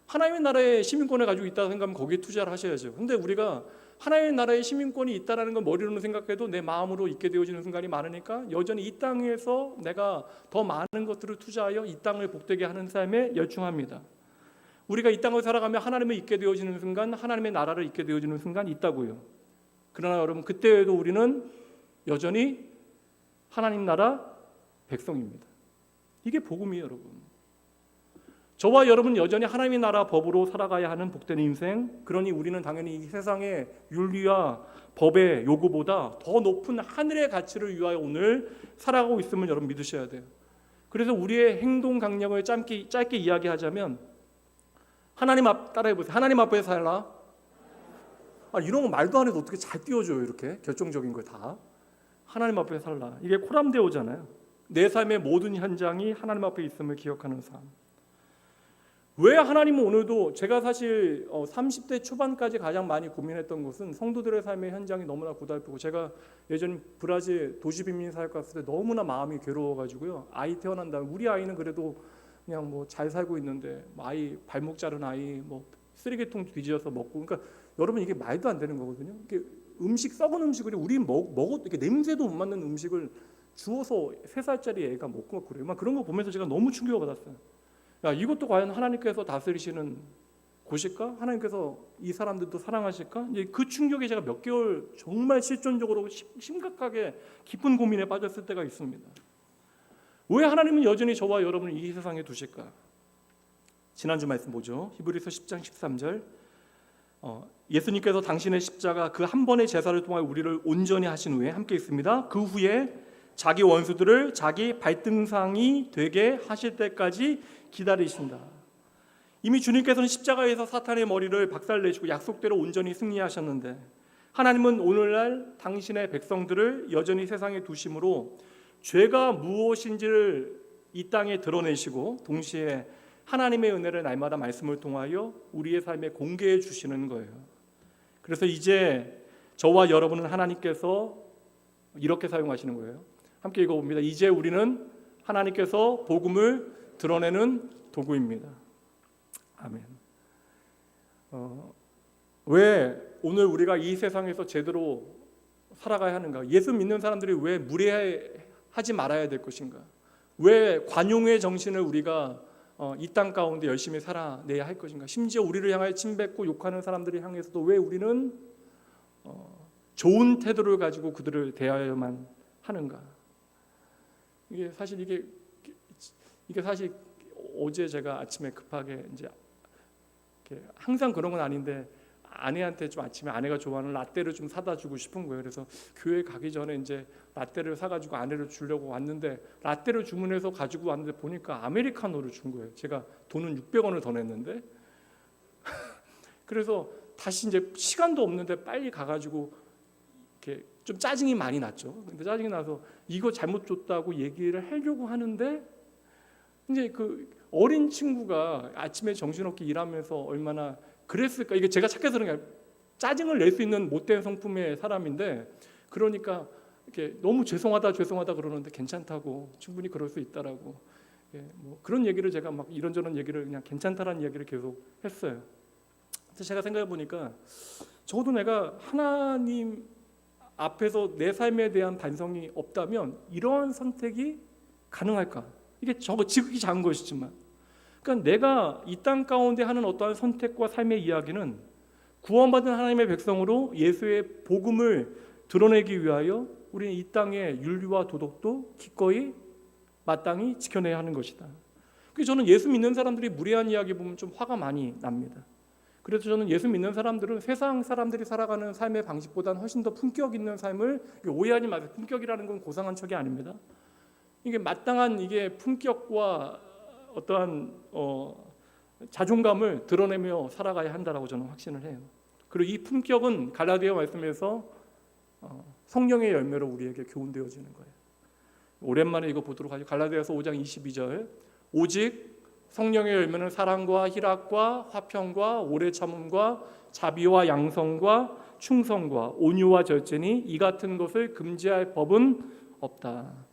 하나님의 나라의 시민권을 가지고 있다고 생각하면 거기에 투자를 하셔야죠. 근데 우리가 하나님의 나라의 시민권이 있다는 건 머리로는 생각해도 내 마음으로 있게 되어지는 순간이 많으니까 여전히 이 땅에서 내가 더 많은 것들을 투자하여 이 땅을 복되게 하는 삶에 열중합니다. 우리가 이 땅을 살아가며 하나님을 잊게 되어지는 순간, 하나님의 나라를 잊게 되어지는 순간이 있다고요. 그러나 여러분, 그때에도 우리는 여전히 하나님 나라 백성입니다. 이게 복음이에요, 여러분. 저와 여러분은 여전히 하나님의 나라 법으로 살아가야 하는 복된 인생, 그러니 우리는 당연히 이 세상의 윤리와 법의 요구보다 더 높은 하늘의 가치를 위하여 오늘 살아가고 있음을 여러분 믿으셔야 돼요. 그래서 우리의 행동 강령을 짧게 이야기하자면, 따라해보세요. 하나님 앞에 살라. 이런 거 말도 안 해도 어떻게 잘 띄워줘요, 이렇게 결정적인 걸 다. 하나님 앞에 살라. 이게 코람데오잖아요. 내 삶의 모든 현장이 하나님 앞에 있음을 기억하는 삶. 왜 하나님은 오늘도, 제가 사실 30대 초반까지 가장 많이 고민했던 것은 성도들의 삶의 현장이 너무나 고달프고, 제가 예전 브라질 도시빈민 사역 갔을 때 너무나 마음이 괴로워가지고요. 아이 태어난 다음에, 우리 아이는 그래도 그냥 뭐 잘 살고 있는데, 아이 발목 자른 아이 뭐 쓰레기통 뒤집어서 먹고, 그러니까 여러분 이게 말도 안 되는 거거든요. 이게 음식, 썩은 음식을 우리 먹었 이렇게 냄새도 못 맡는 음식을 주워서 3살짜리 애가 먹고 막 그래요. 막 그런 거 보면서 제가 너무 충격을 받았어요. 야, 이것도 과연 하나님께서 다스리시는 곳일까? 하나님께서 이 사람들도 사랑하실까? 이제 그 충격에 제가 몇 개월 정말 실존적으로 심각하게 깊은 고민에 빠졌을 때가 있습니다. 왜 하나님은 여전히 저와 여러분을 이 세상에 두실까? 지난주 말씀 보죠. 히브리서 10장 13절. 예수님께서 당신의 십자가 그 한 번의 제사를 통해 우리를 온전히 하신 후에 함께 있습니다. 그 후에 자기 원수들을 자기 발등상이 되게 하실 때까지 기다리신다. 이미 주님께서는 십자가에서 사탄의 머리를 박살내시고 약속대로 온전히 승리하셨는데 하나님은 오늘날 당신의 백성들을 여전히 세상에 두심으로 죄가 무엇인지를 이 땅에 드러내시고 동시에 하나님의 은혜를 날마다 말씀을 통하여 우리의 삶에 공개해 주시는 거예요. 그래서 이제 저와 여러분은 하나님께서 이렇게 사용하시는 거예요. 함께 읽어봅니다. 이제 우리는 하나님께서 복음을 드러내는 도구입니다. 아멘. 왜 오늘 우리가 이 세상에서 제대로 살아가야 하는가? 예수 믿는 사람들이 왜 무례하지 말아야 될 것인가? 왜 관용의 정신을 우리가 이 땅 가운데 열심히 살아내야 할 것인가? 심지어 우리를 향하여 침뱉고 욕하는 사람들을 향해서도 왜 우리는 좋은 태도를 가지고 그들을 대하여만 하는가? 이게 사실 어제 제가 아침에 급하게 이제 항상 그런 건 아닌데 아내한테 좀 아침에 아내가 좋아하는 라떼를 좀 사다 주고 싶은 거예요. 그래서 교회 가기 전에 이제 라떼를 사가지고 아내를 주려고 왔는데 라떼를 주문해서 가지고 왔는데 보니까 아메리카노를 준 거예요. 제가 돈은 600원을 더 냈는데 그래서 다시 이제 시간도 없는데 빨리 가가지고 이렇게 좀 짜증이 많이 났죠. 근데 짜증이 나서 이거 잘못 줬다고 얘기를 하려고 하는데 이제 그 어린 친구가 아침에 정신없게 일하면서 얼마나 그랬을까? 이게 제가 착해서 그런 게 아니라 짜증을 낼 수 있는 못된 성품의 사람인데 그러니까 이렇게 너무 죄송하다 그러는데 괜찮다고 충분히 그럴 수 있다라고 뭐 그런 얘기를 제가 막 이런저런 얘기를 그냥 괜찮다라는 얘기를 계속 했어요. 그래서 제가 생각해 보니까 적어도 내가 하나님 앞에서 내 삶에 대한 반성이 없다면 이러한 선택이 가능할까? 이게 지극히 작은 것이지만 그러니까 내가 이 땅 가운데 하는 어떠한 선택과 삶의 이야기는 구원받은 하나님의 백성으로 예수의 복음을 드러내기 위하여 우리는 이 땅의 윤리와 도덕도 기꺼이 마땅히 지켜내야 하는 것이다. 그래서 저는 예수 믿는 사람들이 무례한 이야기 보면 좀 화가 많이 납니다. 그래서 저는 예수 믿는 사람들은 세상 사람들이 살아가는 삶의 방식보다는 훨씬 더 품격 있는 삶을 오해하지 마세요. 품격이라는 건 고상한 척이 아닙니다. 이게 마땅한 이게 품격과 어떠한 자존감을 드러내며 살아가야 한다라고 저는 확신을 해요. 그리고 이 품격은 갈라디아 말씀에서 성령의 열매로 우리에게 교훈되어지는 거예요. 오랜만에 이거 보도록 하죠. 갈라디아서 5장 22절 오직 성령의 열매는 사랑과 희락과 화평과 오래 참음과 자비와 양성과 충성과 온유와 절제니 이 같은 것을 금지할 법은 없다.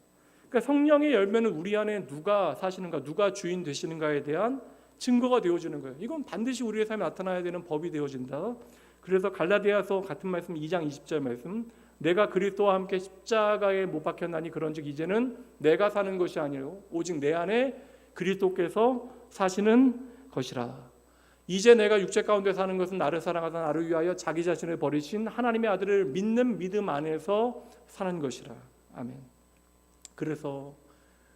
그러니까 성령의 열매는 우리 안에 누가 사시는가, 누가 주인 되시는가에 대한 증거가 되어지는 거예요. 이건 반드시 우리의 삶에 나타나야 되는 법이 되어진다. 그래서 갈라디아서 같은 말씀 2장 20절 말씀 내가 그리스도와 함께 십자가에 못 박혔나니 그런즉 이제는 내가 사는 것이 아니요 오직 내 안에 그리스도께서 사시는 것이라. 이제 내가 육체 가운데 사는 것은 나를 사랑하사 나를 위하여 자기 자신을 버리신 하나님의 아들을 믿는 믿음 안에서 사는 것이라. 아멘. 그래서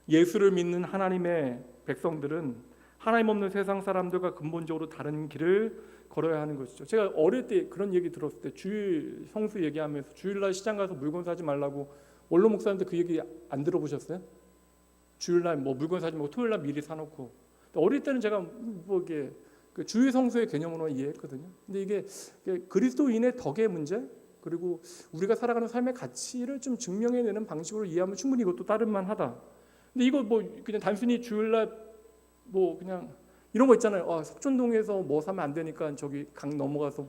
예수를 믿는 하나님의 백성들은 하나님 없는 세상 사람들과 근본적으로 다른 길을 걸어야 하는 것이죠. 제가 어릴 때 그런 얘기 들었을 때 주일 성수 얘기하면서 주일날 시장 가서 물건 사지 말라고 원로 목사님들 그 얘기 안 들어보셨어요? 주일날 뭐 물건 사지 말고 토요일날 미리 사놓고. 어릴 때는 제가 뭐 이게 그 주일 성수의 개념으로 이해했거든요. 근데 이게 그리스도인의 덕의 문제 그리고 우리가 살아가는 삶의 가치를 좀 증명해내는 방식으로 이해하면 충분히 이것도 따를만하다. 근데 이거 뭐 그냥 단순히 주일날 뭐 그냥 이런 거 있잖아요. 석촌동에서 뭐 사면 안 되니까 저기 강 넘어가서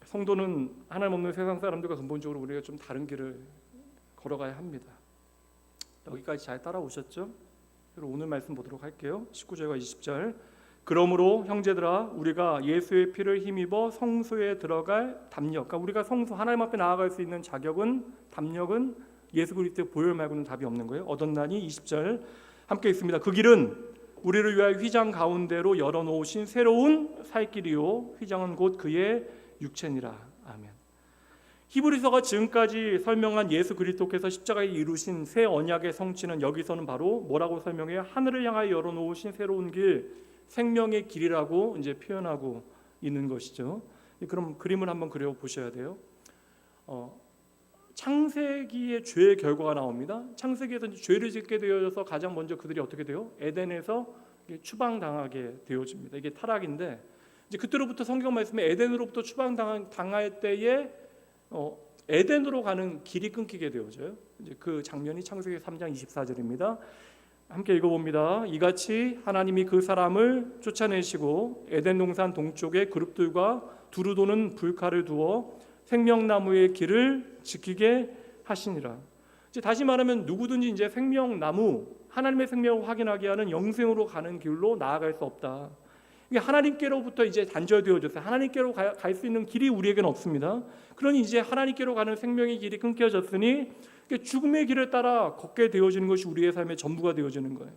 성도는 하나님 없는 세상 사람들과 근본적으로 우리가 좀 다른 길을 걸어가야 합니다. 여기까지 잘 따라오셨죠? 그리고 오늘 말씀 보도록 할게요. 19절과 20절 그러므로 형제들아 우리가 예수의 피를 힘입어 성소에 들어갈 담력 그러니까 우리가 성소 하나님 앞에 나아갈 수 있는 자격은 담력은 예수 그리스도의 보혈 말고는 답이 없는 거예요. 얻었나니 20절 함께 있습니다. 그 길은 우리를 위하여 휘장 가운데로 열어놓으신 새로운 살 길이요 휘장은 곧 그의 육체니라. 아멘. 히브리서가 지금까지 설명한 예수 그리스도께서 십자가에 이루신 새 언약의 성취는 여기서는 바로 뭐라고 설명해요? 하늘을 향하여 열어놓으신 새로운 길, 생명의 길이라고 이제 표현하고 있는 것이죠. 그럼 그림을 한번 그려 보셔야 돼요. 창세기의 죄의 결과가 나옵니다. 창세기에서 이제 죄를 짓게 되어서 가장 먼저 그들이 어떻게 돼요? 에덴에서 추방당하게 되어집니다. 이게 타락인데 이제 그때로부터 성경 말씀에 에덴으로부터 추방당할 때에 에덴으로 가는 길이 끊기게 되어져요. 이제 그 장면이 창세기 3장 24절입니다. 함께 읽어봅니다. 이같이 하나님이 그 사람을 쫓아내시고 에덴 동산 동쪽에 그룹들과 두루 도는 불칼을 두어 생명나무의 길을 지키게 하시니라. 이제 다시 말하면 누구든지 이제 생명나무, 하나님의 생명을 확인하게 하는 영생으로 가는 길로 나아갈 수 없다. 이게 하나님께로부터 이제 단절되어졌어요. 하나님께로 갈 수 있는 길이 우리에게는 없습니다. 그러니 이제 하나님께로 가는 생명의 길이 끊겨졌으니 죽음의 길을 따라 걷게 되어지는 것이 우리의 삶의 전부가 되어지는 거예요.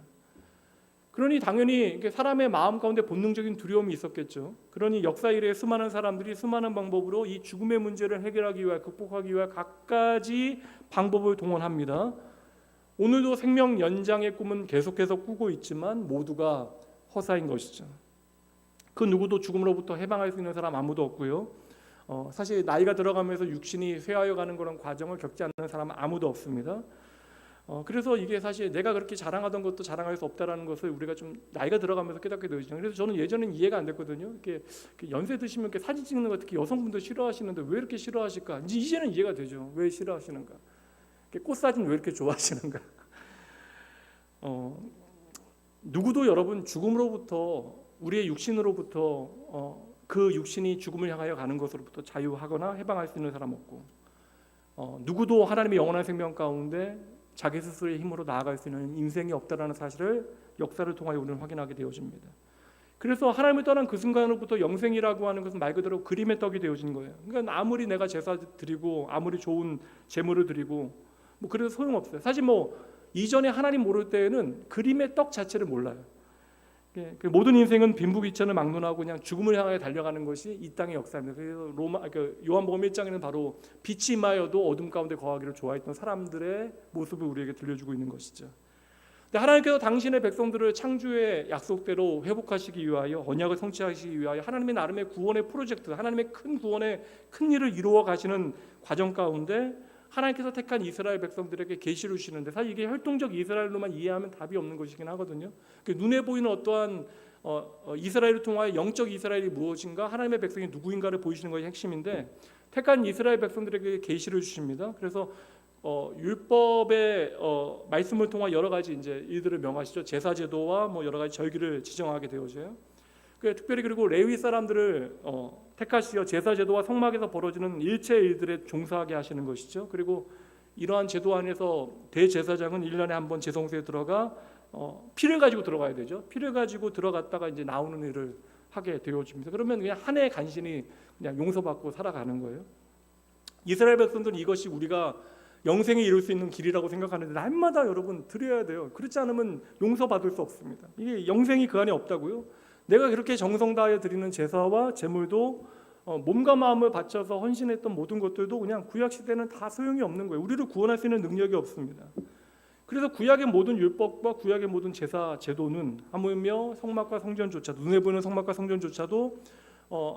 그러니 당연히 사람의 마음 가운데 본능적인 두려움이 있었겠죠. 그러니 역사 이래에 수많은 사람들이 수많은 방법으로 이 죽음의 문제를 해결하기 위해 극복하기 위해 갖가지 방법을 동원합니다. 오늘도 생명 연장의 꿈은 계속해서 꾸고 있지만 모두가 허사인 것이죠. 그 누구도 죽음으로부터 해방할 수 있는 사람 아무도 없고요. 사실 나이가 들어가면서 육신이 쇠하여 가는 그런 과정을 겪지 않는 사람은 아무도 없습니다. 그래서 이게 사실 내가 그렇게 자랑하던 것도 자랑할 수 없다라는 것을 우리가 좀 나이가 들어가면서 깨닫게 되죠. 그래서 저는 예전엔 이해가 안 됐거든요. 이렇게 연세 드시면 이렇게 사진 찍는 거 특히 여성분들 싫어하시는데 왜 이렇게 싫어하실까? 이제는 이해가 되죠. 왜 싫어하시는가? 꽃 사진 왜 이렇게 좋아하시는가? 누구도 여러분 죽음으로부터 우리의 육신으로부터 그 육신이 죽음을 향하여 가는 것으로부터 자유하거나 해방할 수 있는 사람 없고 누구도 하나님의 영원한 생명 가운데 자기 스스로의 힘으로 나아갈 수 있는 인생이 없다라는 사실을 역사를 통하여 우리는 확인하게 되어집니다. 그래서 하나님을 떠난 그 순간으로부터 영생이라고 하는 것은 말 그대로 그림의 떡이 되어진 거예요. 그러니까 아무리 내가 제사 드리고 아무리 좋은 제물을 드리고 뭐 그래도 소용없어요. 사실 뭐 이전에 하나님 모를 때에는 그림의 떡 자체를 몰라요. 모든 인생은 빈부귀천을 막론하고 그냥 죽음을 향해 달려가는 것이 이 땅의 역사입니다. 그래서 요한복음 1장에는 바로 빛이 임하여도 어둠 가운데 거하기를 좋아했던 사람들의 모습을 우리에게 들려주고 있는 것이죠. 근데 하나님께서 당신의 백성들을 창조의 약속대로 회복하시기 위하여 언약을 성취하시기 위하여 하나님의 나름의 구원의 프로젝트, 하나님의 큰 구원의 큰 일을 이루어 가시는 과정 가운데 하나님께서 택한 이스라엘 백성들에게 계시를 주시는데 사실 이게 혈통적 이스라엘로만 이해하면 답이 없는 것이긴 하거든요. 눈에 보이는 어떠한 이스라엘을 통하여 영적 이스라엘이 무엇인가, 하나님의 백성이 누구인가를 보이시는 것이 핵심인데 택한 이스라엘 백성들에게 계시를 주십니다. 그래서 율법의 말씀을 통한 여러 가지 이제 일들을 명하시죠. 제사 제도와 뭐 여러 가지 절기를 지정하게 되어져요. 특별히 그리고 레위 사람들을 택하시어 제사 제도와 성막에서 벌어지는 일체 일들에 종사하게 하시는 것이죠. 그리고 이러한 제도 안에서 대제사장은 1년에 한 번 제성소에 들어가 피를 가지고 들어가야 되죠. 피를 가지고 들어갔다가 이제 나오는 일을 하게 되어집니다. 그러면 그냥 한 해 간신히 그냥 용서받고 살아가는 거예요. 이스라엘 백성들은 이것이 우리가 영생에 이룰 수 있는 길이라고 생각하는데 날마다 여러분 드려야 돼요. 그렇지 않으면 용서받을 수 없습니다. 이게 영생이 그 안에 없다고요? 내가 그렇게 정성 다하여 드리는 제사와 제물도 몸과 마음을 바쳐서 헌신했던 모든 것들도 그냥 구약 시대는 다 소용이 없는 거예요. 우리를 구원할 수 있는 능력이 없습니다. 그래서 구약의 모든 율법과 구약의 모든 제사 제도는 하물며 성막과 성전조차도 눈에 보이는 성막과 성전조차도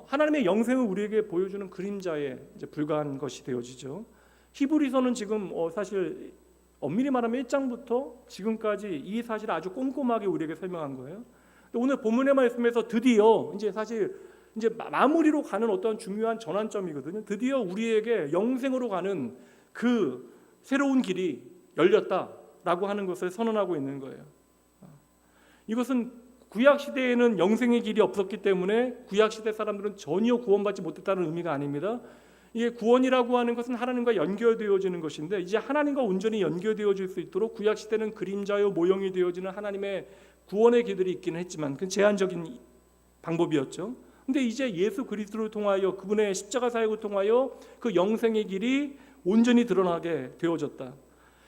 하나님의 영생을 우리에게 보여주는 그림자에 이제 불과한 것이 되어지죠. 히브리서는 지금 사실 엄밀히 말하면 1장부터 지금까지 이 사실을 아주 꼼꼼하게 우리에게 설명한 거예요. 오늘 본문의 말씀에서 드디어 이제 사실 이제 마무리로 가는 어떤 중요한 전환점이거든요. 드디어 우리에게 영생으로 가는 그 새로운 길이 열렸다라고 하는 것을 선언하고 있는 거예요. 이것은 구약 시대에는 영생의 길이 없었기 때문에 구약 시대 사람들은 전혀 구원받지 못했다는 의미가 아닙니다. 이게 구원이라고 하는 것은 하나님과 연결되어지는 것인데 이제 하나님과 온전히 연결되어질 수 있도록 구약 시대는 그림자요 모형이 되어지는 하나님의 구원의 길들이 있기는 했지만 그건 제한적인 방법이었죠. 근데 이제 예수 그리스도를 통하여 그분의 십자가 사역을 통하여 그 영생의 길이 온전히 드러나게 되어졌다.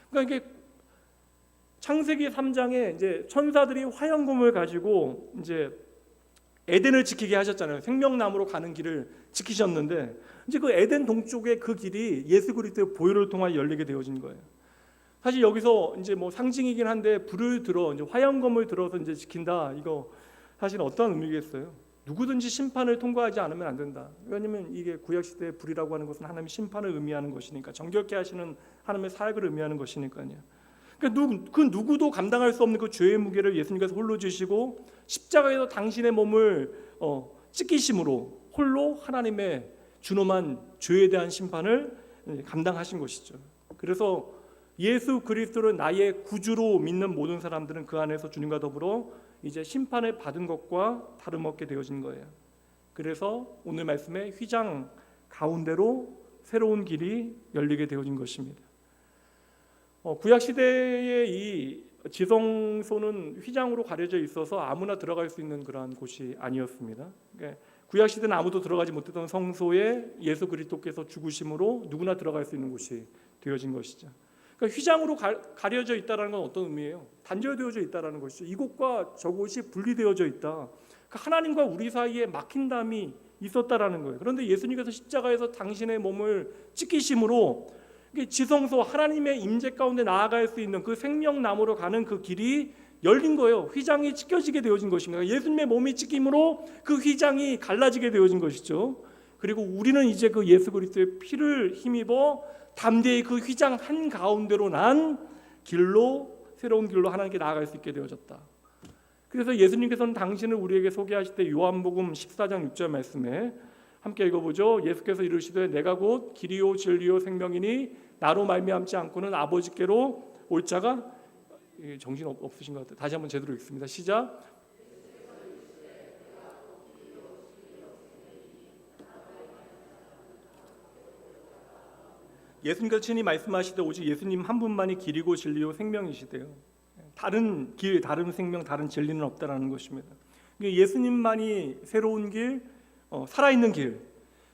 그러니까 이게 창세기 3장에 이제 천사들이 화염검을 가지고 이제 에덴을 지키게 하셨잖아요. 생명나무로 가는 길을 지키셨는데 이제 그 에덴 동쪽의 그 길이 예수 그리스도의 보혈을 통하여 열리게 되어진 거예요. 사실 여기서 이제 뭐 상징이긴 한데 불을 들어 이제 화염검을 들어서 이제 지킨다. 이거 사실 어떤 의미겠어요? 누구든지 심판을 통과하지 않으면 안 된다. 왜냐하면 이게 구약 시대의 불이라고 하는 것은 하나님의 심판을 의미하는 것이니까, 정결케 하시는 하나님의 사역을 의미하는 것이니까요. 그러니까 그 누구도 감당할 수 없는 그 죄의 무게를 예수님께서 홀로 지시고 십자가에서 당신의 몸을 찢기심으로 홀로 하나님의 준엄한 죄에 대한 심판을 감당하신 것이죠. 그래서 예수 그리스도를 나의 구주로 믿는 모든 사람들은 그 안에서 주님과 더불어 이제 심판을 받은 것과 다름없게 되어진 거예요. 그래서 오늘 말씀에 휘장 가운데로 새로운 길이 열리게 되어진 것입니다. 구약 시대의 이 지성소는 휘장으로 가려져 있어서 아무나 들어갈 수 있는 그러한 곳이 아니었습니다. 그러니까 구약 시대는 아무도 들어가지 못했던 성소에 예수 그리스도께서 죽으심으로 누구나 들어갈 수 있는 곳이 되어진 것이죠. 그러니까 휘장으로 가려져 있다는 건 어떤 의미예요? 단절되어져 있다는 것이죠. 이곳과 저곳이 분리되어져 있다. 그러니까 하나님과 우리 사이에 막힌담이 있었다라는 거예요. 그런데 예수님께서 십자가에서 당신의 몸을 찢기심으로 지성소 하나님의 임재 가운데 나아갈 수 있는 그 생명나무로 가는 그 길이 열린 거예요. 휘장이 찢겨지게 되어진 것입니다. 예수님의 몸이 찢김으로 그 휘장이 갈라지게 되어진 것이죠. 그리고 우리는 이제 그 예수 그리스도의 피를 힘입어 담대히 그 휘장 한 가운데로 난 길로, 새로운 길로 하나님께 나아갈 수 있게 되어졌다. 그래서 예수님께서는 당신을 우리에게 소개하실 때 요한복음 14장 6절 말씀에 함께 읽어보죠. 예수께서 이르시되 내가 곧 길이요 진리요 생명이니 나로 말미암지 않고는 아버지께로 올 자가, 정신 없으신 것 같아요. 다시 한번 제대로 읽습니다. 시작. 예수님께서 친히 말씀하시되 오직 예수님 한 분만이 길이고 진리요 생명이시대요. 다른 길, 다른 생명, 다른 진리는 없다라는 것입니다. 예수님만이 새로운 길, 살아있는 길.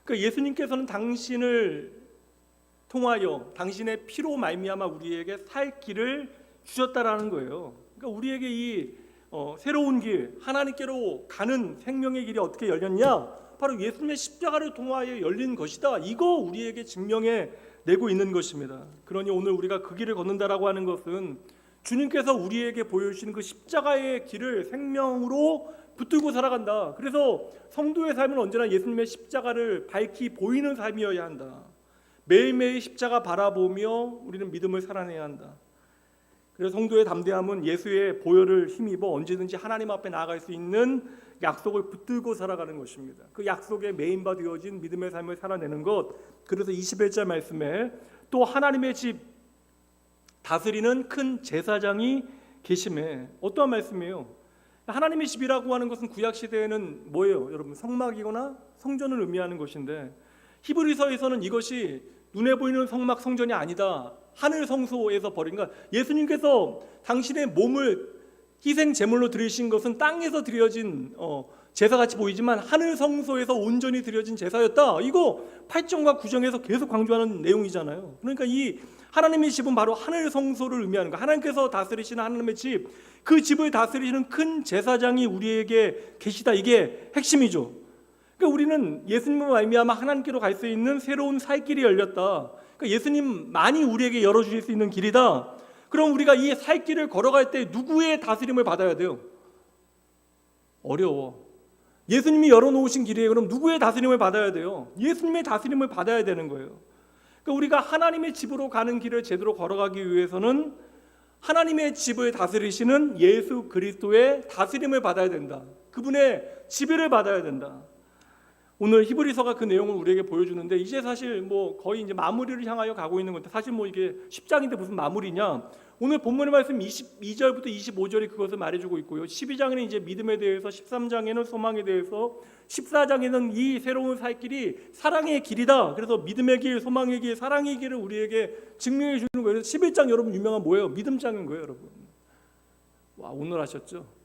그러니까 예수님께서는 당신을 통하여 당신의 피로 말미암아 우리에게 살 길을 주셨다라는 거예요. 그러니까 우리에게 이 새로운 길, 하나님께로 가는 생명의 길이 어떻게 열렸냐? 바로 예수님의 십자가를 통하여 열린 것이다. 이거 우리에게 증명해 내고 있는 것입니다. 그러니 오늘 우리가 그 길을 걷는다라고 하는 것은 주님께서 우리에게 보여주시는 그 십자가의 길을 생명으로 붙들고 살아간다. 그래서 성도의 삶은 언제나 예수님의 십자가를 밝히 보이는 삶이어야 한다. 매일매일 십자가 바라보며 우리는 믿음을 살아내야 한다. 그래서 성도의 담대함은 예수의 보혈을 힘입어 언제든지 하나님 앞에 나아갈 수 있는 약속을 붙들고 살아가는 것입니다. 그 약속에 메인바 되어진 믿음의 삶을 살아내는 것. 그래서 21절 말씀에 또 하나님의 집 다스리는 큰 제사장이 계심에, 어떠한 말씀이에요? 하나님의 집이라고 하는 것은 구약 시대에는 뭐예요? 여러분, 성막이거나 성전을 의미하는 것인데 히브리서에서는 이것이 눈에 보이는 성막 성전이 아니다. 하늘 성소에서 버린 것. 예수님께서 당신의 몸을 희생 제물로 드리신 것은 땅에서 드려진 제사같이 보이지만 하늘 성소에서 온전히 드려진 제사였다. 이거 8절과 9절에서 계속 강조하는 내용이잖아요. 그러니까 이 하나님의 집은 바로 하늘 성소를 의미하는 거예요. 하나님께서 다스리시는 하나님의 집, 그 집을 다스리시는 큰 제사장이 우리에게 계시다. 이게 핵심이죠. 그러니까 우리는 예수님을 말미암아 하나님께로 갈 수 있는 새로운 살 길이 열렸다. 그러니까 예수님만이 우리에게 열어주실 수 있는 길이다. 그럼 우리가 이 살 길을 걸어갈 때 누구의 다스림을 받아야 돼요? 어려워. 예수님이 열어놓으신 길이에요. 그럼 누구의 다스림을 받아야 돼요? 예수님의 다스림을 받아야 되는 거예요. 그러니까 우리가 하나님의 집으로 가는 길을 제대로 걸어가기 위해서는 하나님의 집을 다스리시는 예수 그리스도의 다스림을 받아야 된다. 그분의 지배를 받아야 된다. 오늘 히브리서가 그 내용을 우리에게 보여주는데 이제 사실 뭐 거의 이제 마무리를 향하여 가고 있는 건데 사실 뭐 이게 10장인데 무슨 마무리냐? 오늘 본문의 말씀 22절부터 25절이 그것을 말해주고 있고요. 12장에는 이제 믿음에 대해서, 13장에는 소망에 대해서, 14장에는 이 새로운 살 길이 사랑의 길이다. 그래서 믿음의 길, 소망의 길, 사랑의 길을 우리에게 증명해 주는 거예요. 그래서 11장 여러분 유명한 뭐예요? 믿음장인 거예요, 여러분. 와, 오늘 하셨죠?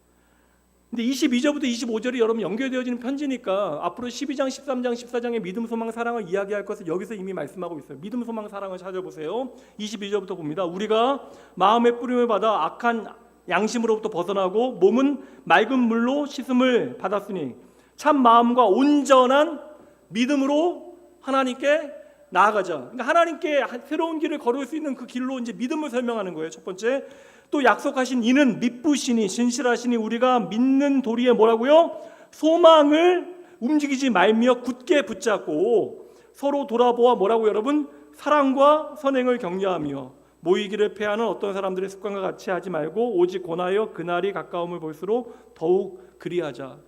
근데 22절부터 25절이 여러분 연결되어지는 편지니까 앞으로 12장, 13장, 14장의 믿음, 소망, 사랑을 이야기할 것을 여기서 이미 말씀하고 있어요. 믿음, 소망, 사랑을 찾아보세요. 22절부터 봅니다. 우리가 마음의 뿌림을 받아 악한 양심으로부터 벗어나고 몸은 맑은 물로 씻음을 받았으니 참 마음과 온전한 믿음으로 하나님께 나아가자. 그러니까 하나님께 새로운 길을 걸을 수 있는 그 길로 이제 믿음을 설명하는 거예요. 첫 번째, 또 약속하신 이는 미쁘시니 진실하시니 우리가 믿는 도리에 뭐라고요? 소망을 움직이지 말며 굳게 붙잡고 서로 돌아보아 뭐라고 여러분? 사랑과 선행을 격려하며 모이기를 패하는 어떤 사람들의 습관과 같이 하지 말고 오직 권하여 그날이 가까움을 볼수록 더욱 그리하자.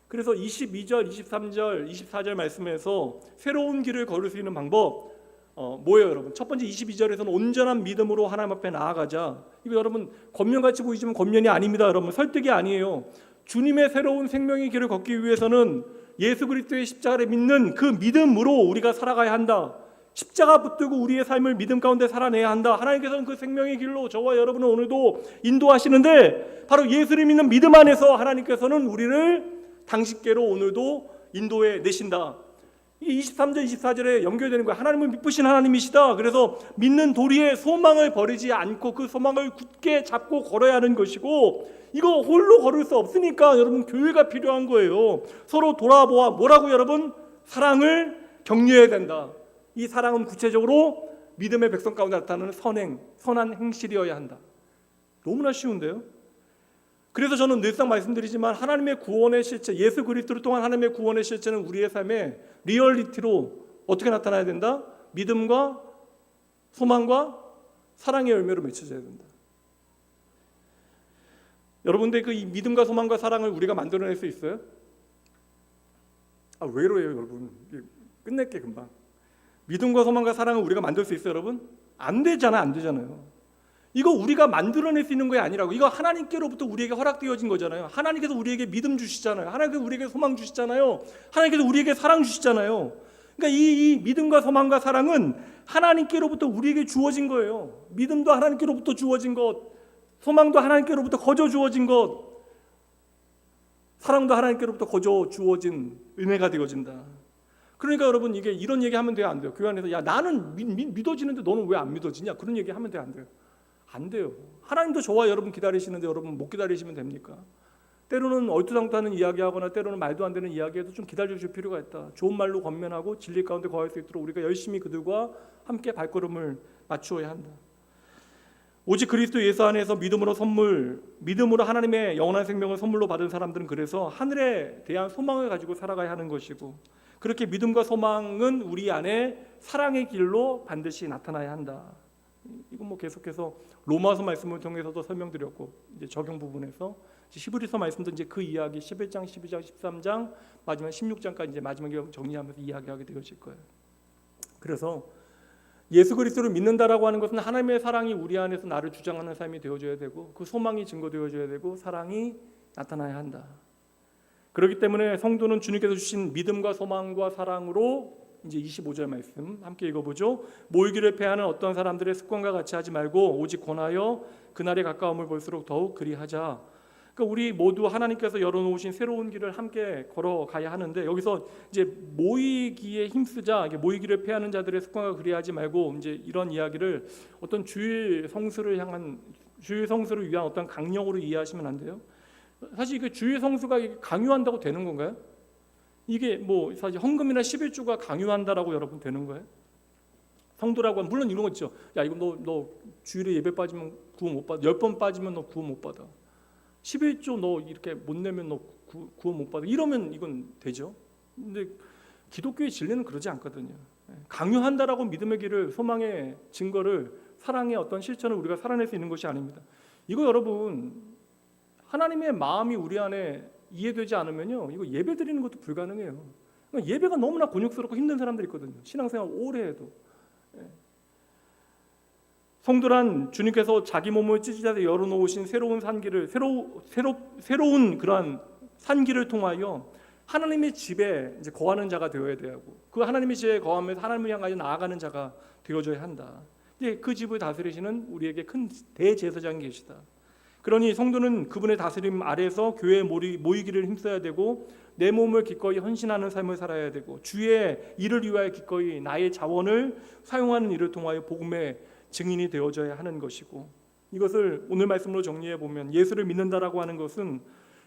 그래서 22절, 23절, 24절 말씀에서 새로운 길을 걸을 수 있는 방법 뭐예요 여러분? 첫 번째 22절에서는 온전한 믿음으로 하나님 앞에 나아가자. 이거 여러분 겉면같이 보이지만 겉면이 아닙니다. 여러분 설득이 아니에요. 주님의 새로운 생명의 길을 걷기 위해서는 예수 그리스도의 십자가를 믿는 그 믿음으로 우리가 살아가야 한다. 십자가 붙들고 우리의 삶을 믿음 가운데 살아내야 한다. 하나님께서는 그 생명의 길로 저와 여러분을 오늘도 인도하시는데 바로 예수를 믿는 믿음 안에서 하나님께서는 우리를 당신께로 오늘도 인도해 내신다. 이게 23절 24절에 연결되는 거야. 하나님은 미쁘신 하나님이시다. 그래서 믿는 도리에 소망을 버리지 않고 그 소망을 굳게 잡고 걸어야 하는 것이고, 이거 홀로 걸을 수 없으니까 여러분 교회가 필요한 거예요. 서로 돌아보아 뭐라고 여러분? 사랑을 격려해야 된다. 이 사랑은 구체적으로 믿음의 백성 가운데 나타나는 선행, 선한 행실이어야 한다. 너무나 쉬운데요. 그래서 저는 늘상 말씀드리지만 하나님의 구원의 실체, 예수 그리스도를 통한 하나님의 구원의 실체는 우리의 삶에 리얼리티로 어떻게 나타나야 된다? 믿음과 소망과 사랑의 열매로 맺혀져야 된다. 여러분들 그 이 믿음과 소망과 사랑을 우리가 만들어낼 수 있어요? 왜 이러해요 여러분? 끝낼게 금방. 믿음과 소망과 사랑을 우리가 만들 수 있어요 여러분? 안 되잖아요. 이거 우리가 만들어낼 수 있는 게 아니라고. 이거 하나님께로부터 우리에게 허락되어진 거잖아요. 하나님께서 우리에게 믿음 주시잖아요. 하나님께서 우리에게 소망 주시잖아요. 하나님께서 우리에게 사랑 주시잖아요. 그러니까 이 믿음과 소망과 사랑은 하나님께로부터 우리에게 주어진 거예요. 믿음도 하나님께로부터 주어진 것, 소망도 하나님께로부터 거저 주어진 것, 사랑도 하나님께로부터 거저 주어진 은혜가 되어진다. 그러니까 여러분 이게 이런 얘기하면 돼요, 안 돼요? 교회 안에서 야 나는 믿어지는데 너는 왜 안 믿어지냐? 그런 얘기하면 돼요, 안 돼요? 안 돼요. 하나님도 저와 여러분 기다리시는데 여러분 못 기다리시면 됩니까? 때로는 얼토당토하는 이야기하거나 때로는 말도 안 되는 이야기해도 좀 기다려줄 필요가 있다. 좋은 말로 권면하고 진리 가운데 거할 수 있도록 우리가 열심히 그들과 함께 발걸음을 맞추어야 한다. 오직 그리스도 예수 안에서 믿음으로 하나님의 영원한 생명을 선물로 받은 사람들은 그래서 하늘에 대한 소망을 가지고 살아가야 하는 것이고, 그렇게 믿음과 소망은 우리 안에 사랑의 길로 반드시 나타나야 한다. 이건 뭐 계속해서 로마서 말씀을 통해서도 설명드렸고, 이제 적용 부분에서 히브리서 말씀도 이제 그 이야기 11장, 12장, 13장, 마지막 16장까지 이제 마지막에 정리하면서 이야기하게 되어질 거예요. 그래서 예수 그리스도를 믿는다라고 하는 것은 하나님의 사랑이 우리 안에서 나를 주장하는 삶이 되어줘야 되고, 그 소망이 증거되어줘야 되고, 사랑이 나타나야 한다. 그렇기 때문에 성도는 주님께서 주신 믿음과 소망과 사랑으로 이제 25절 말씀 함께 읽어보죠. 모이기를 패하는 어떤 사람들의 습관과 같이 하지 말고 오직 권하여 그날의 가까움을 볼수록 더욱 그리하자. 그러니까 우리 모두 하나님께서 열어놓으신 새로운 길을 함께 걸어가야 하는데, 여기서 이제 모이기에 힘쓰자, 모이기를 패하는 자들의 습관과 그리하지 말고 이제 이런 이야기를 어떤 주일 성수를 위한 어떤 강령으로 이해하시면 안 돼요. 사실 그 주일 성수가 강요한다고 되는 건가요? 이게 뭐 사실 헌금이나 11조가 강요한다라고 여러분 되는 거예요? 성도라고 하면 물론 이런 거 있죠. 야 이거 너 주일에 예배 빠지면 구원 못 받아. 10번 빠지면 너 구원 못 받아. 11조 너 이렇게 못 내면 너 구원 못 받아. 이러면 이건 되죠. 근데 기독교의 진리는 그러지 않거든요. 강요한다라고 믿음의 길을, 소망의 증거를, 사랑의 어떤 실천을 우리가 살아낼 수 있는 것이 아닙니다. 이거 여러분 하나님의 마음이 우리 안에 이해되지 않으면요, 이거 예배 드리는 것도 불가능해요. 예배가 너무나 곤욕스럽고 힘든 사람들이 있거든요. 신앙생활 오래 해도. 성도란 주님께서 자기 몸을 찢으셔서 열어놓으신 새로운 산길을, 새로운 그러한 산길을 통하여 하나님의 집에 이제 거하는 자가 되어야 되고, 그 하나님의 집에 거하면서 하나님을 향하여 나아가는 자가 되어져야 한다. 이제 그 집을 다스리시는 우리에게 큰 대제사장이 계시다. 그러니 성도는 그분의 다스림 아래서 교회에 모이기를 힘써야 되고, 내 몸을 기꺼이 헌신하는 삶을 살아야 되고, 주의 일을 위하여 기꺼이 나의 자원을 사용하는 일을 통하여 복음의 증인이 되어져야 하는 것이고, 이것을 오늘 말씀으로 정리해 보면 예수를 믿는다라고 하는 것은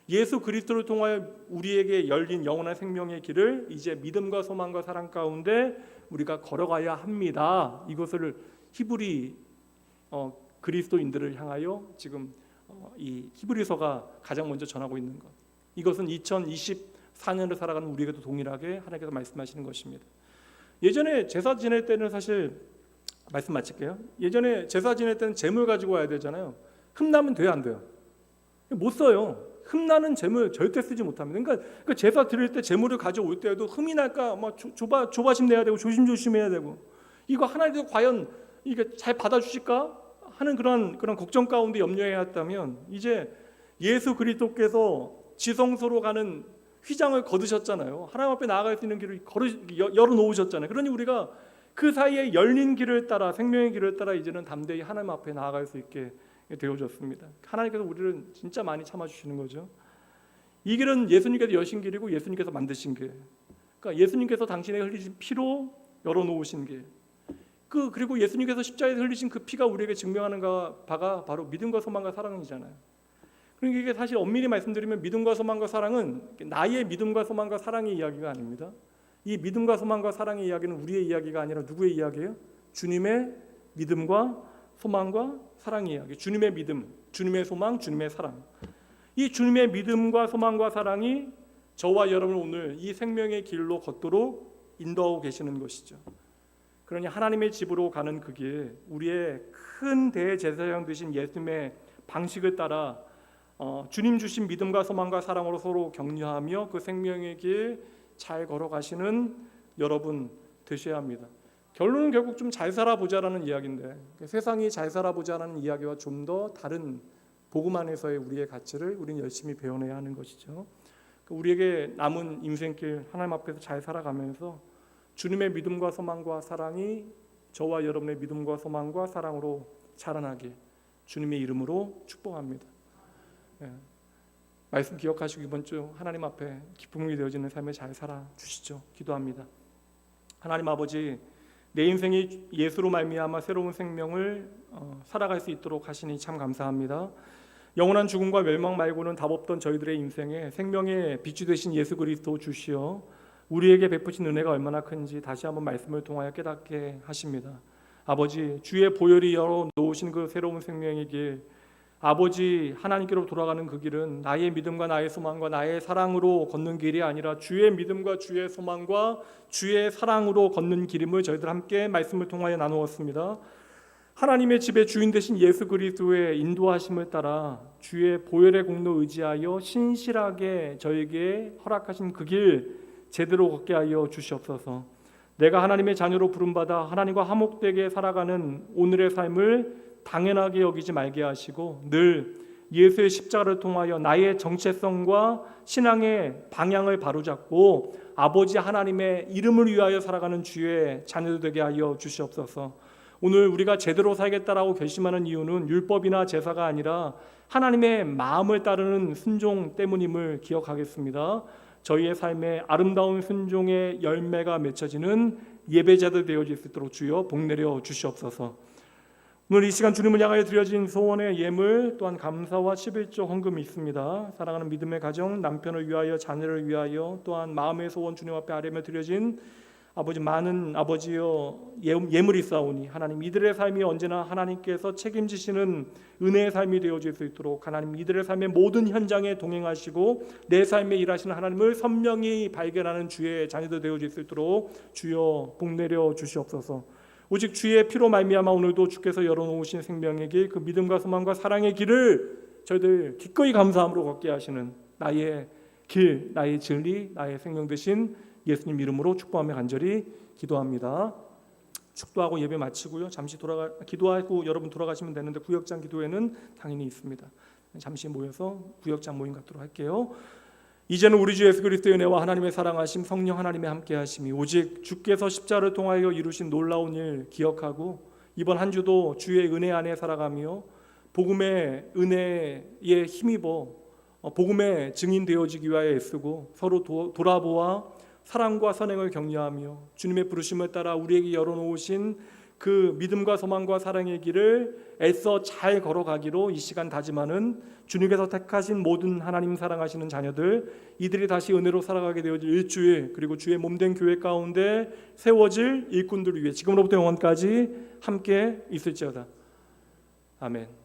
예수 그리스도를 통하여 우리에게 열린 영원한 생명의 길을 이제 믿음과 소망과 사랑 가운데 우리가 걸어가야 합니다. 이것을 히브리 그리스도인들을 향하여 지금 이 히브리서가 가장 먼저 전하고 있는 것. 이것은 2024년을 살아가는 우리에게도 동일하게 하나님께서 말씀하시는 것입니다. 예전에 제사 지낼 때는 사실 말씀 마칠게요. 예전에 제사 지낼 때는 재물 가지고 와야 되잖아요. 흠나면 돼요, 안 돼요? 못 써요. 흠나는 재물 절대 쓰지 못합니다. 그러니까 제사 드릴 때 재물을 가져올 때에도 흠이 날까 막 조바심 내야 되고 조심조심해야 되고, 이거 하나님께서 과연 이게 잘 받아주실까 하는 그런 걱정 가운데 염려해야 했다면, 이제 예수 그리스도께서 지성소로 가는 휘장을 거두셨잖아요. 하나님 앞에 나아갈 수 있는 길을 열어놓으셨잖아요. 그러니 우리가 그 사이에 열린 길을 따라, 생명의 길을 따라 이제는 담대히 하나님 앞에 나아갈 수 있게 되어졌습니다. 하나님께서 우리를 진짜 많이 참아주시는 거죠. 이 길은 예수님께서 여신 길이고 예수님께서 만드신 길. 그러니까 예수님께서 당신의 흘리신 피로 열어놓으신 길. 그리고 예수님께서 십자가에서 흘리신 그 피가 우리에게 증명하는 바가 바로 믿음과 소망과 사랑이잖아요. 그러니까 이게 사실 엄밀히 말씀드리면 믿음과 소망과 사랑은 나의 믿음과 소망과 사랑의 이야기가 아닙니다. 이 믿음과 소망과 사랑의 이야기는 우리의 이야기가 아니라 누구의 이야기예요? 주님의 믿음과 소망과 사랑의 이야기. 주님의 믿음, 주님의 소망, 주님의 사랑. 이 주님의 믿음과 소망과 사랑이 저와 여러분을 오늘 이 생명의 길로 걷도록 인도하고 계시는 것이죠. 그러니 하나님의 집으로 가는 그 길, 우리의 큰 대제사장 되신 예수님의 방식을 따라 주님 주신 믿음과 소망과 사랑으로 서로 격려하며 그 생명의 길 잘 걸어가시는 여러분 되셔야 합니다. 결론은 결국 좀 잘 살아보자라는 이야기인데, 세상이 잘 살아보자라는 이야기와 좀 더 다른 복음 안에서의 우리의 가치를 우리는 열심히 배워내야 하는 것이죠. 우리에게 남은 인생길 하나님 앞에서 잘 살아가면서 주님의 믿음과 소망과 사랑이 저와 여러분의 믿음과 소망과 사랑으로 자라나게 주님의 이름으로 축복합니다. 말씀 기억하시고 이번 주 하나님 앞에 기쁨이 되어지는 삶을 잘 살아주시죠. 기도합니다. 하나님 아버지, 내 인생이 예수로 말미암아 새로운 생명을 살아갈 수 있도록 하시니 참 감사합니다. 영원한 죽음과 멸망 말고는 답 없던 저희들의 인생에 생명의 빛이 되신 예수 그리스도 주시어 우리에게 베푸신 은혜가 얼마나 큰지 다시 한번 말씀을 통하여 깨닫게 하십니다. 아버지, 주의 보혈이 열어놓으신 그 새로운 생명의 길, 아버지 하나님께로 돌아가는 그 길은 나의 믿음과 나의 소망과 나의 사랑으로 걷는 길이 아니라 주의 믿음과 주의 소망과 주의 사랑으로 걷는 길임을 저희들 함께 말씀을 통하여 나누었습니다. 하나님의 집의 주인 되신 예수 그리스도의 인도하심을 따라 주의 보혈의 공로 의지하여 신실하게 저에게 허락하신 그 길 제대로 걷게 하여 주시옵소서. 내가 하나님의 자녀로 부름받아 하나님과 화목되게 살아가는 오늘의 삶을 당연하게 여기지 말게 하시고 늘 예수의 십자가를 통하여 나의 정체성과 신앙의 방향을 바로잡고 아버지 하나님의 이름을 위하여 살아가는 주의 자녀들 되게 하여 주시옵소서. 오늘 우리가 제대로 살겠다라고 결심하는 이유는 율법이나 제사가 아니라 하나님의 마음을 따르는 순종 때문임을 기억하겠습니다. 저희의 삶에 아름다운 순종의 열매가 맺혀지는 예배자들 되어질 수 있도록 주여 복내려 주시옵소서. 오늘 이 시간 주님을 향하여 드려진 소원의 예물 또한 감사와 11조 헌금이 있습니다. 사랑하는 믿음의 가정, 남편을 위하여, 자녀를 위하여, 또한 마음의 소원 주님 앞에 아뢰며 드려진 아버지 많은 아버지여 예물이 있사오니 하나님 이들의 삶이 언제나 하나님께서 책임지시는 은혜의 삶이 되어질 수 있도록 하나님 이들의 삶의 모든 현장에 동행하시고 내 삶에 일하시는 하나님을 선명히 발견하는 주의 자녀들 되어질 수 있도록 주여 복내려 주시옵소서. 오직 주의 피로 말미암아 오늘도 주께서 열어놓으신 생명의 길, 그 믿음과 소망과 사랑의 길을 저희들 기꺼이 감사함으로 걷게 하시는 나의 길, 나의 진리, 나의 생명 되신 예수님 이름으로 축복하며 간절히 기도합니다. 축도하고 예배 마치고요. 잠시 기도하고 여러분 돌아가시면 되는데 구역장 기도회는 당연히 있습니다. 잠시 모여서 구역장 모임 갖도록 할게요. 이제는 우리 주 예수 그리스도의 은혜와 하나님의 사랑하심 성령 하나님의 함께하심이 오직 주께서 십자가를 통하여 이루신 놀라운 일 기억하고 이번 한 주도 주의 은혜 안에 살아가며 복음의 은혜에 힘입어 복음의 증인 되어지기 위하여 애쓰고 서로 돌아보아 사랑과 선행을 격려하며 주님의 부르심을 따라 우리에게 열어놓으신 그 믿음과 소망과 사랑의 길을 애써 잘 걸어가기로 이 시간 다짐하는 주님께서 택하신 모든 하나님 사랑하시는 자녀들, 이들이 다시 은혜로 살아가게 되어질 일주일, 그리고 주의 몸된 교회 가운데 세워질 일꾼들을 위해 지금으로부터 영원까지 함께 있을지어다. 아멘.